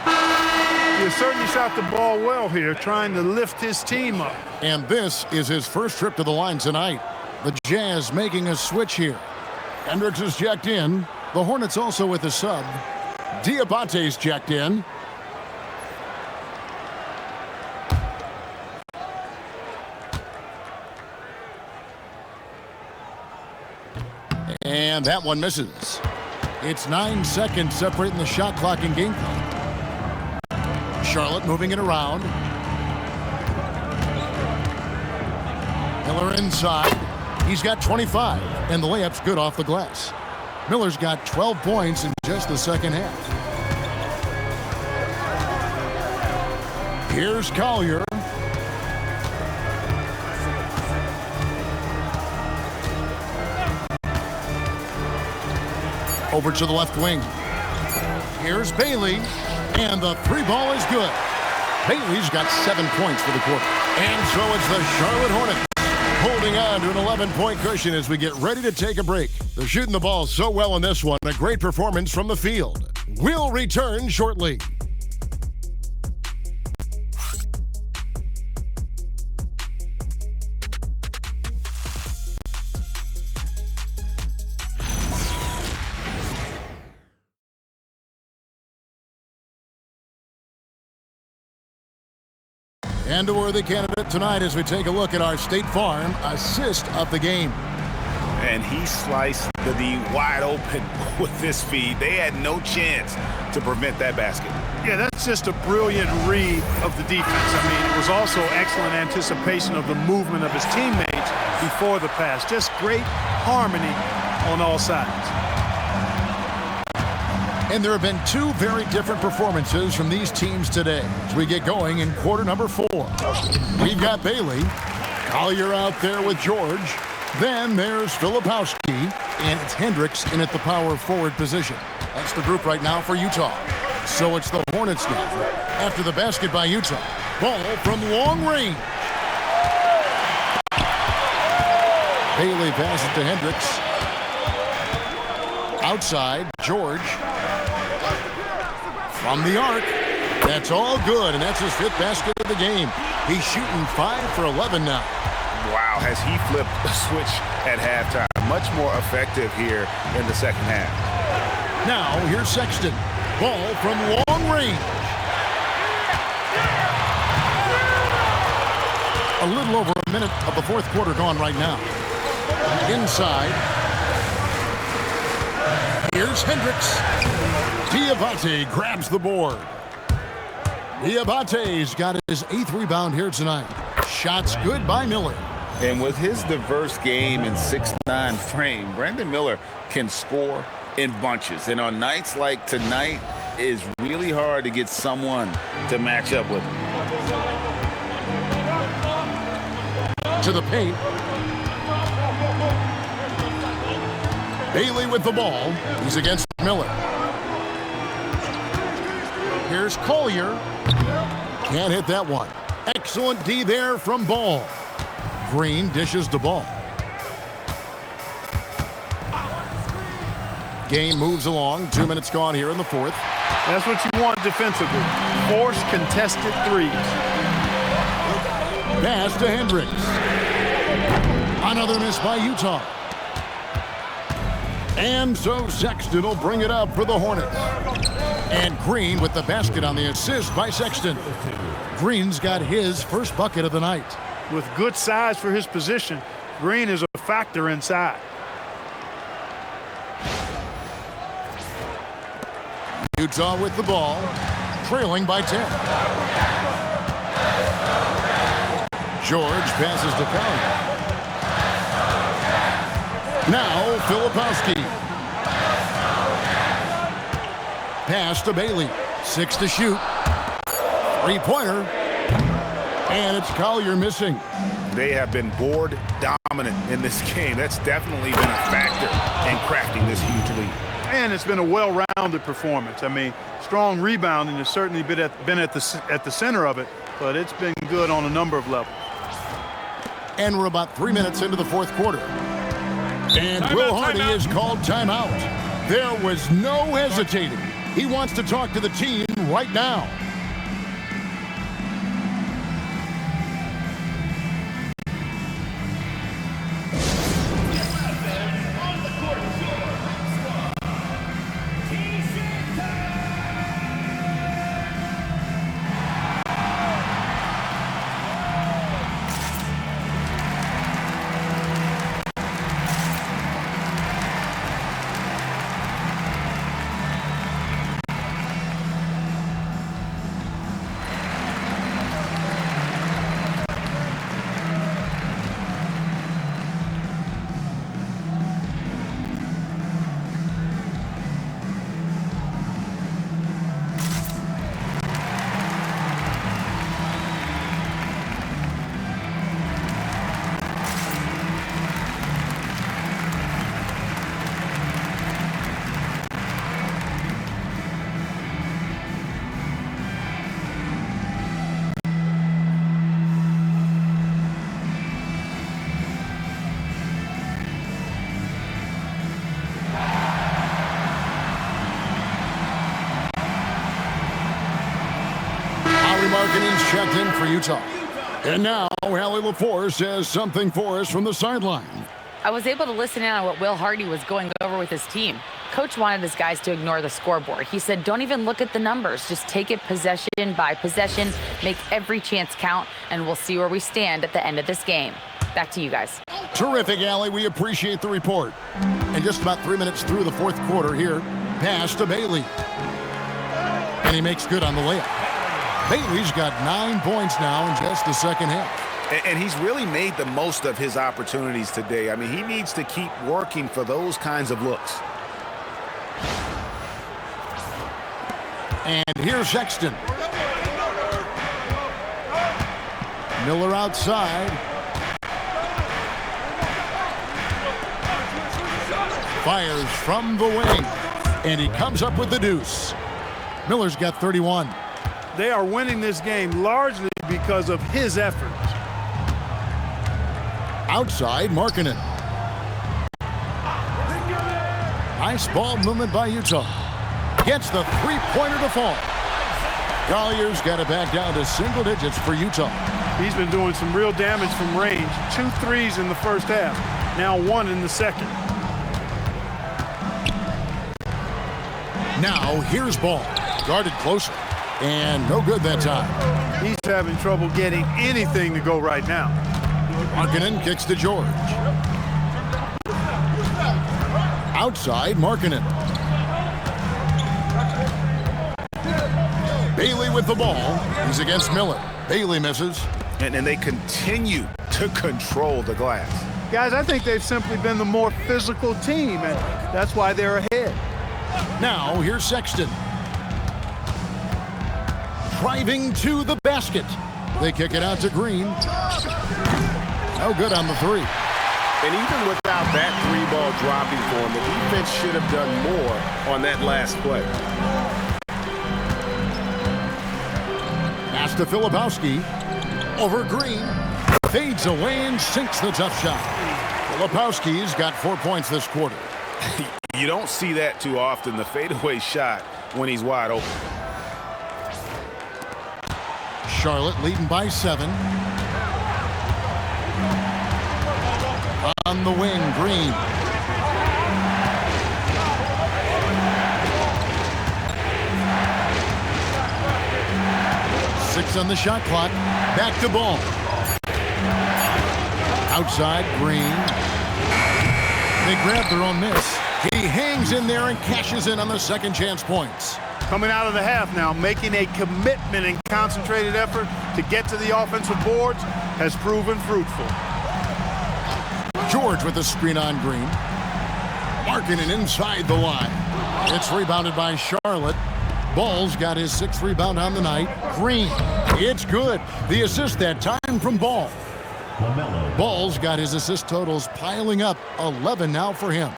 He certainly shot the ball well here, trying to lift his team up. And this is his first trip to the line tonight. The Jazz making a switch here. Hendricks is checked in. The Hornets also with a sub. Diabate's checked in. And that one misses. It's 9 seconds separating the shot clock and game clock. Charlotte moving it around. Miller inside. He's got 25, and the layup's good off the glass. Miller's got 12 points in just the second half. Here's Collier. Over to the left wing. Here's Bailey, and the three ball is good. Bailey's got 7 points for the quarter. And so it's the Charlotte Hornets holding on to an 11-point cushion as we get ready to take a break. They're shooting the ball so well in this one. A great performance from the field. We'll return shortly. And a worthy candidate tonight as we take a look at our State Farm assist of the game. And he sliced the D wide open with this feed. They had no chance to prevent that basket. Yeah, that's just a brilliant read of the defense. I mean, it was also excellent anticipation of the movement of his teammates before the pass. Just great harmony on all sides. And there have been two very different performances from these teams today as we get going in quarter number 4. We've got Bailey, Collier out there with George. Then there's Filipowski, and it's Hendricks in at the power forward position. That's the group right now for Utah. So it's the Hornets now after the basket by Utah. Ball from long range. Bailey passes to Hendricks. Outside, George. From the arc, that's all good, and that's his 5th basket of the game. He's shooting 5 for 11 now. Wow, has he flipped the switch at halftime. Much more effective here in the second half. Now, here's Sexton. Ball from long range. A little over a minute of the fourth quarter gone right now. Inside. Here's Hendricks. Diabate grabs the board. Diabate's got his 8th rebound here tonight. Shots good by Miller. And with his diverse game and 6'9" frame, Brandon Miller can score in bunches. And on nights like tonight, it's really hard to get someone to match up with him. To the paint. Bailey with the ball. He's against Miller. Here's Collier. Can't hit that one. Excellent D there from Ball. Green dishes the ball. Game moves along. 2 minutes gone here in the fourth. That's what you want defensively. Force contested threes. Pass to Hendricks. Another miss by Utah. And so Sexton will bring it up for the Hornets. And Green with the basket on the assist by Sexton. Green's got his first bucket of the night. With good size for his position, Green is a factor inside. Utah with the ball, trailing by 10. George passes to Collier. Now Filipowski. Pass to Bailey. 6 to shoot. 3-pointer. And it's Collier missing. They have been board dominant in this game. That's definitely been a factor in crafting this huge lead. And it's been a well-rounded performance. I mean, strong rebounding has certainly been at the center of it, but it's been good on a number of levels. And we're about 3 minutes into the fourth quarter. And Will Hardy is called timeout. There was no hesitating. He wants to talk to the team right now. Markkanen's checked in for Utah. And now, Allie LaForce says something for us from the sideline. I was able to listen in on what Will Hardy was going over with his team. Coach wanted his guys to ignore the scoreboard. He said, don't even look at the numbers. Just take it possession by possession, make every chance count, and we'll see where we stand at the end of this game. Back to you guys. Terrific, Allie. We appreciate the report. And just about 3 minutes through the fourth quarter here, pass to Bailey. And he makes good on the layup. Bailey's got 9 points now in just the second half. And he's really made the most of his opportunities today. I mean, he needs to keep working for those kinds of looks. And here's Sexton. Miller outside. Fires from the wing. And he comes up with the deuce. Miller's got 31. They are winning this game largely because of his efforts. Outside, Markkanen. Nice ball movement by Utah. Gets the three-pointer to fall. Collier's got it back down to single digits for Utah. He's been doing some real damage from range. 2 threes in the first half. Now 1 in the second. Now here's Ball. Guarded closer. And no good that time. He's having trouble getting anything to go right now. Markkanen kicks to George. Outside, Markkanen. Bailey with the ball. He's against Miller. Bailey misses. And they continue to control the glass. Guys, I think they've simply been the more physical team, and that's why they're ahead. Now, here's Sexton. Driving to the basket. They kick it out to Green. No good on the three. And even without that three-ball dropping for him, the defense should have done more on that last play. Pass to Filipowski. Over Green. Fades away and sinks the tough shot. Filipowski's got 4 points this quarter. You don't see that too often, the fadeaway shot when he's wide open. Charlotte leading by 7. On the wing, Green. Six on the shot clock. Back to Ball. Outside, Green. They grab their own miss. He hangs in there and cashes in on the second chance points. Coming out of the half now, making a commitment and concentrated effort to get to the offensive boards has proven fruitful. George with the screen on Green. Markkanen inside the line. It's rebounded by Charlotte. Ball's got his 6th rebound on the night. Green. It's good. The assist that time from Ball. Ball's got his assist totals piling up. 11 now for him.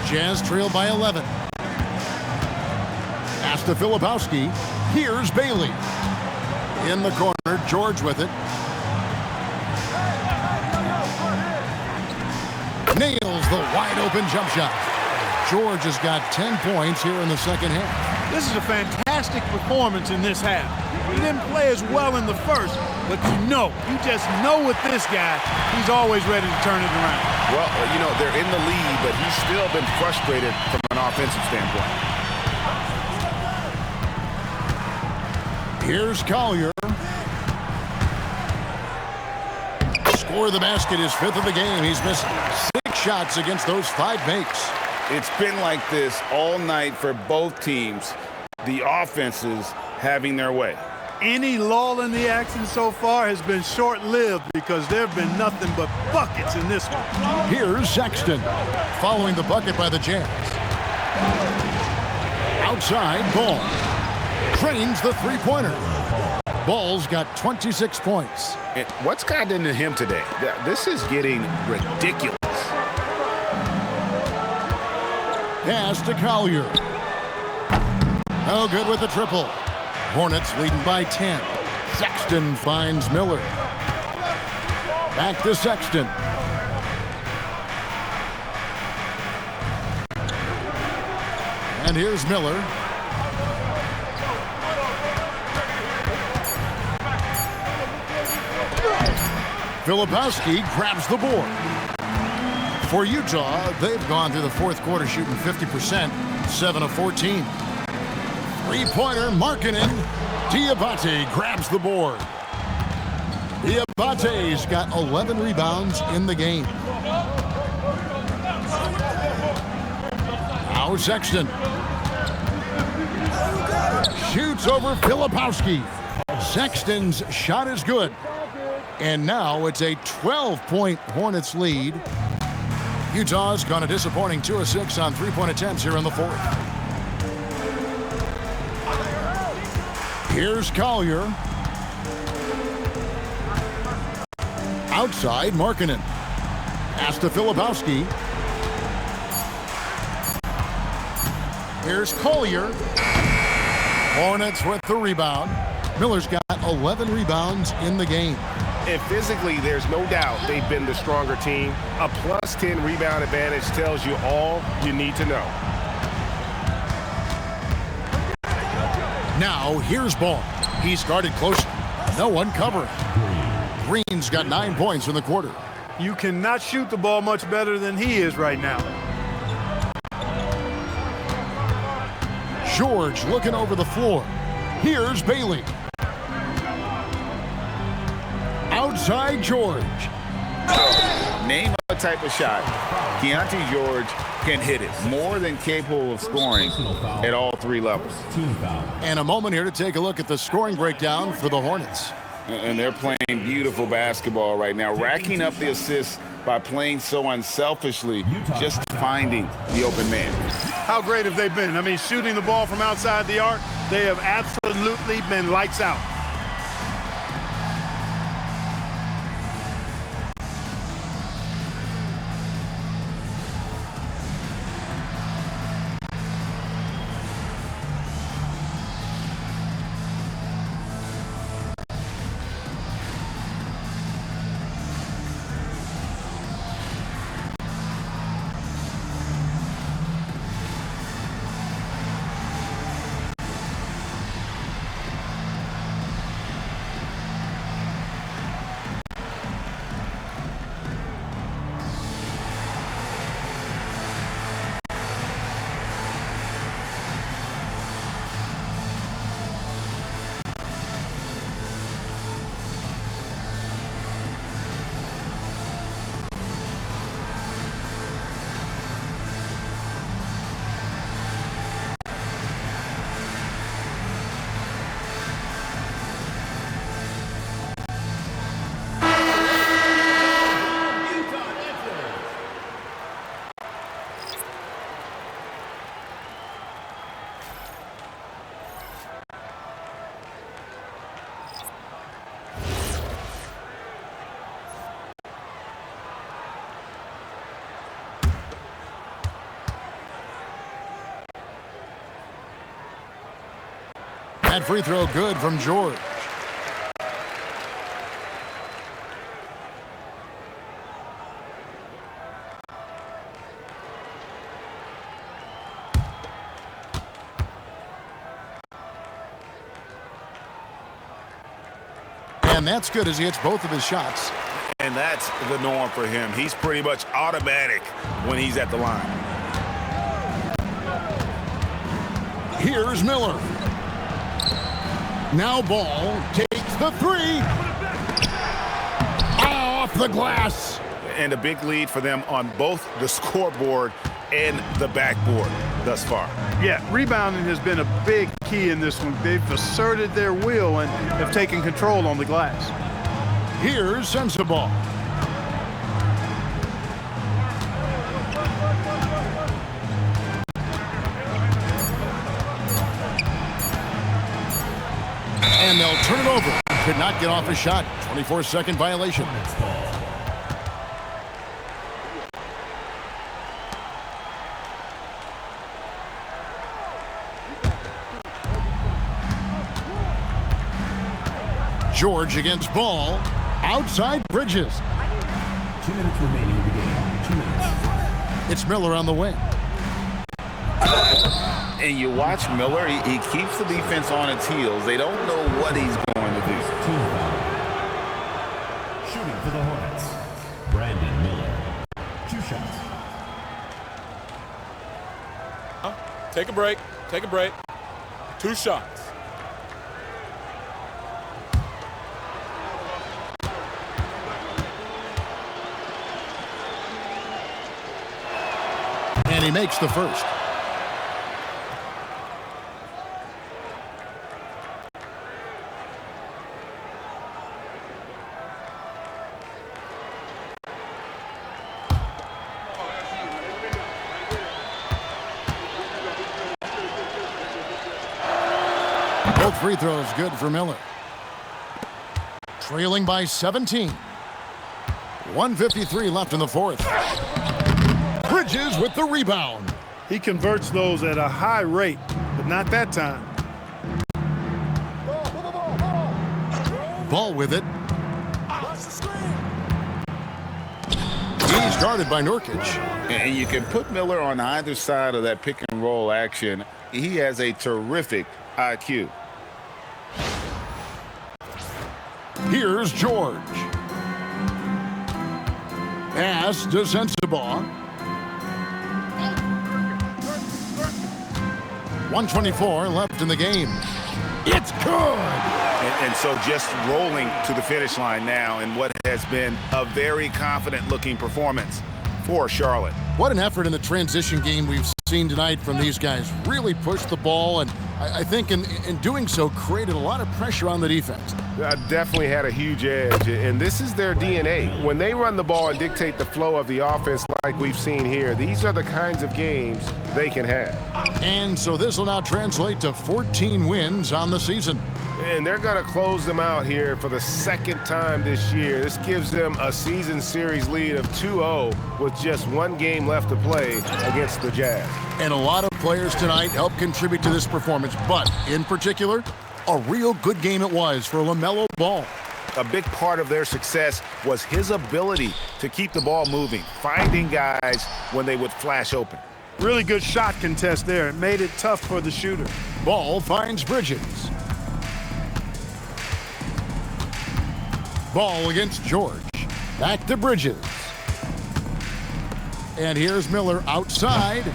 Jazz trail by 11. Pass to Filipowski. Here's Bailey. In the corner, George with it. Nails the wide open jump shot. George has got 10 points here in the second half. This is a fantastic performance in this half. He didn't play as well in the first, but you just know with this guy, he's always ready to turn it around. Well, they're in the lead, but he's still been frustrated from an offensive standpoint. Here's Collier. Score the basket, his 5th of the game. He's missed 6 shots against those 5 makes. It's been like this all night for both teams. The offenses having their way. Any lull in the action so far has been short-lived because there have been nothing but buckets in this one. Here's Sexton following the bucket by the Jazz. Outside, Ball. Trains the three-pointer. Ball's got 26 points. And what's gotten into him today? This is getting ridiculous. Pass to Collier. No good with the triple. Hornets leading by 10. Sexton finds Miller. Back to Sexton. And here's Miller. Filipowski grabs the board. For Utah, they've gone through the fourth quarter shooting 50%, 7 of 14. Three-pointer, Markkanen. Diabate grabs the board. Diabate's got 11 rebounds in the game. Now Sexton. Shoots over Filipowski. Sexton's shot is good. And now it's a 12-point Hornets lead. Utah's gone a disappointing 2 of 6 on three-point attempts here in the fourth. Here's Collier. Outside, Markkanen. Pass to Filipowski. Here's Collier. Hornets with the rebound. Miller's got 11 rebounds in the game. And physically, there's no doubt they've been the stronger team. A plus 10 rebound advantage tells you all you need to know. Now, here's Ball. He's guarded closely. No one covering. Green's got 9 points in the quarter. You cannot shoot the ball much better than he is right now. George looking over the floor. Here's Bailey. Outside George. Name a type of shot. Keontae George can hit it. More than capable of scoring at all three levels. And a moment here to take a look at the scoring breakdown for the Hornets. And they're playing beautiful basketball right now, racking up the assists by playing so unselfishly, just finding the open man. How great have they been? I mean, shooting the ball from outside the arc, they have absolutely been lights out. That free throw good from George. And that's good as he hits both of his shots. And that's the norm for him. He's pretty much automatic when he's at the line. Here's Miller. Now Ball takes the three. Off the glass. And a big lead for them on both the scoreboard and the backboard thus far. Yeah, rebounding has been a big key in this one. They've asserted their will and have taken control on the glass. Here's Sensabaugh. And they'll turn it over. Could not get off a shot. 24-second violation. George against Ball. Outside Bridges. 2 minutes remaining in the game. 2 minutes. It's Miller on the wing. And you watch Miller, he keeps the defense on its heels. They don't know what he's going to do. Starting for the Hornets, Brandon Miller. 2 shots. Take a break. Take a break. 2 shots. And he makes the first. Both free throws good for Miller. Trailing by 17. 1:53 left in the fourth. Bridges with the rebound. He converts those at a high rate, but not that time. Ball with it. He's guarded by Nurkic. And you can put Miller on either side of that pick and roll action. He has a terrific IQ. Here's George. Pass to Sensabaugh. 1:24 left in the game. It's good. And so just rolling to the finish line now in what has been a very confident-looking performance for Charlotte. What an effort in the transition game we've seen tonight from these guys. Really pushed the ball, and I think in doing so created a lot of pressure on the defense. Definitely had a huge edge, and this is their DNA. When they run the ball and dictate the flow of the offense like we've seen here, these are the kinds of games they can have. And so this will now translate to 14 wins on the season. And they're going to close them out here for the second time this year. This gives them a season series lead of 2-0 with just 1 game left to play against the Jazz. And a lot of players tonight helped contribute to this performance, but in particular, a real good game it was for LaMelo Ball. A big part of their success was his ability to keep the ball moving, finding guys when they would flash open. Really good shot contest there. It made it tough for the shooter. Ball finds Bridges. Ball against George. Back to Bridges. And here's Miller outside.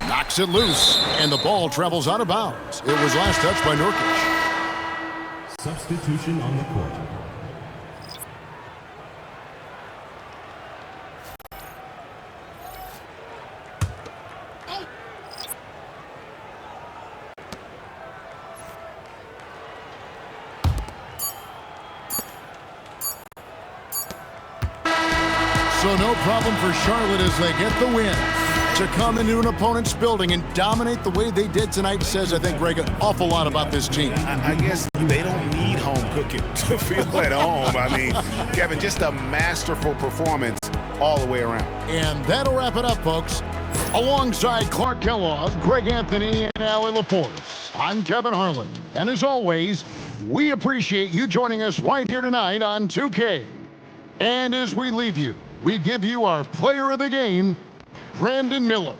Knocks it loose, and the ball travels out of bounds. It was last touched by Nurkic. Substitution on the court. So no problem for Charlotte as they get the win. To come into an opponent's building and dominate the way they did tonight says, I think, Greg, an awful lot about this team. I guess they don't need home cooking to feel at home. I mean, Kevin, just a masterful performance all the way around. And that'll wrap it up, folks. Alongside Clark Kellogg, Greg Anthony, and Allie Laporte, I'm Kevin Harlan. And as always, we appreciate you joining us right here tonight on 2K. And as we leave you, we give you our player of the game, Brandon Miller.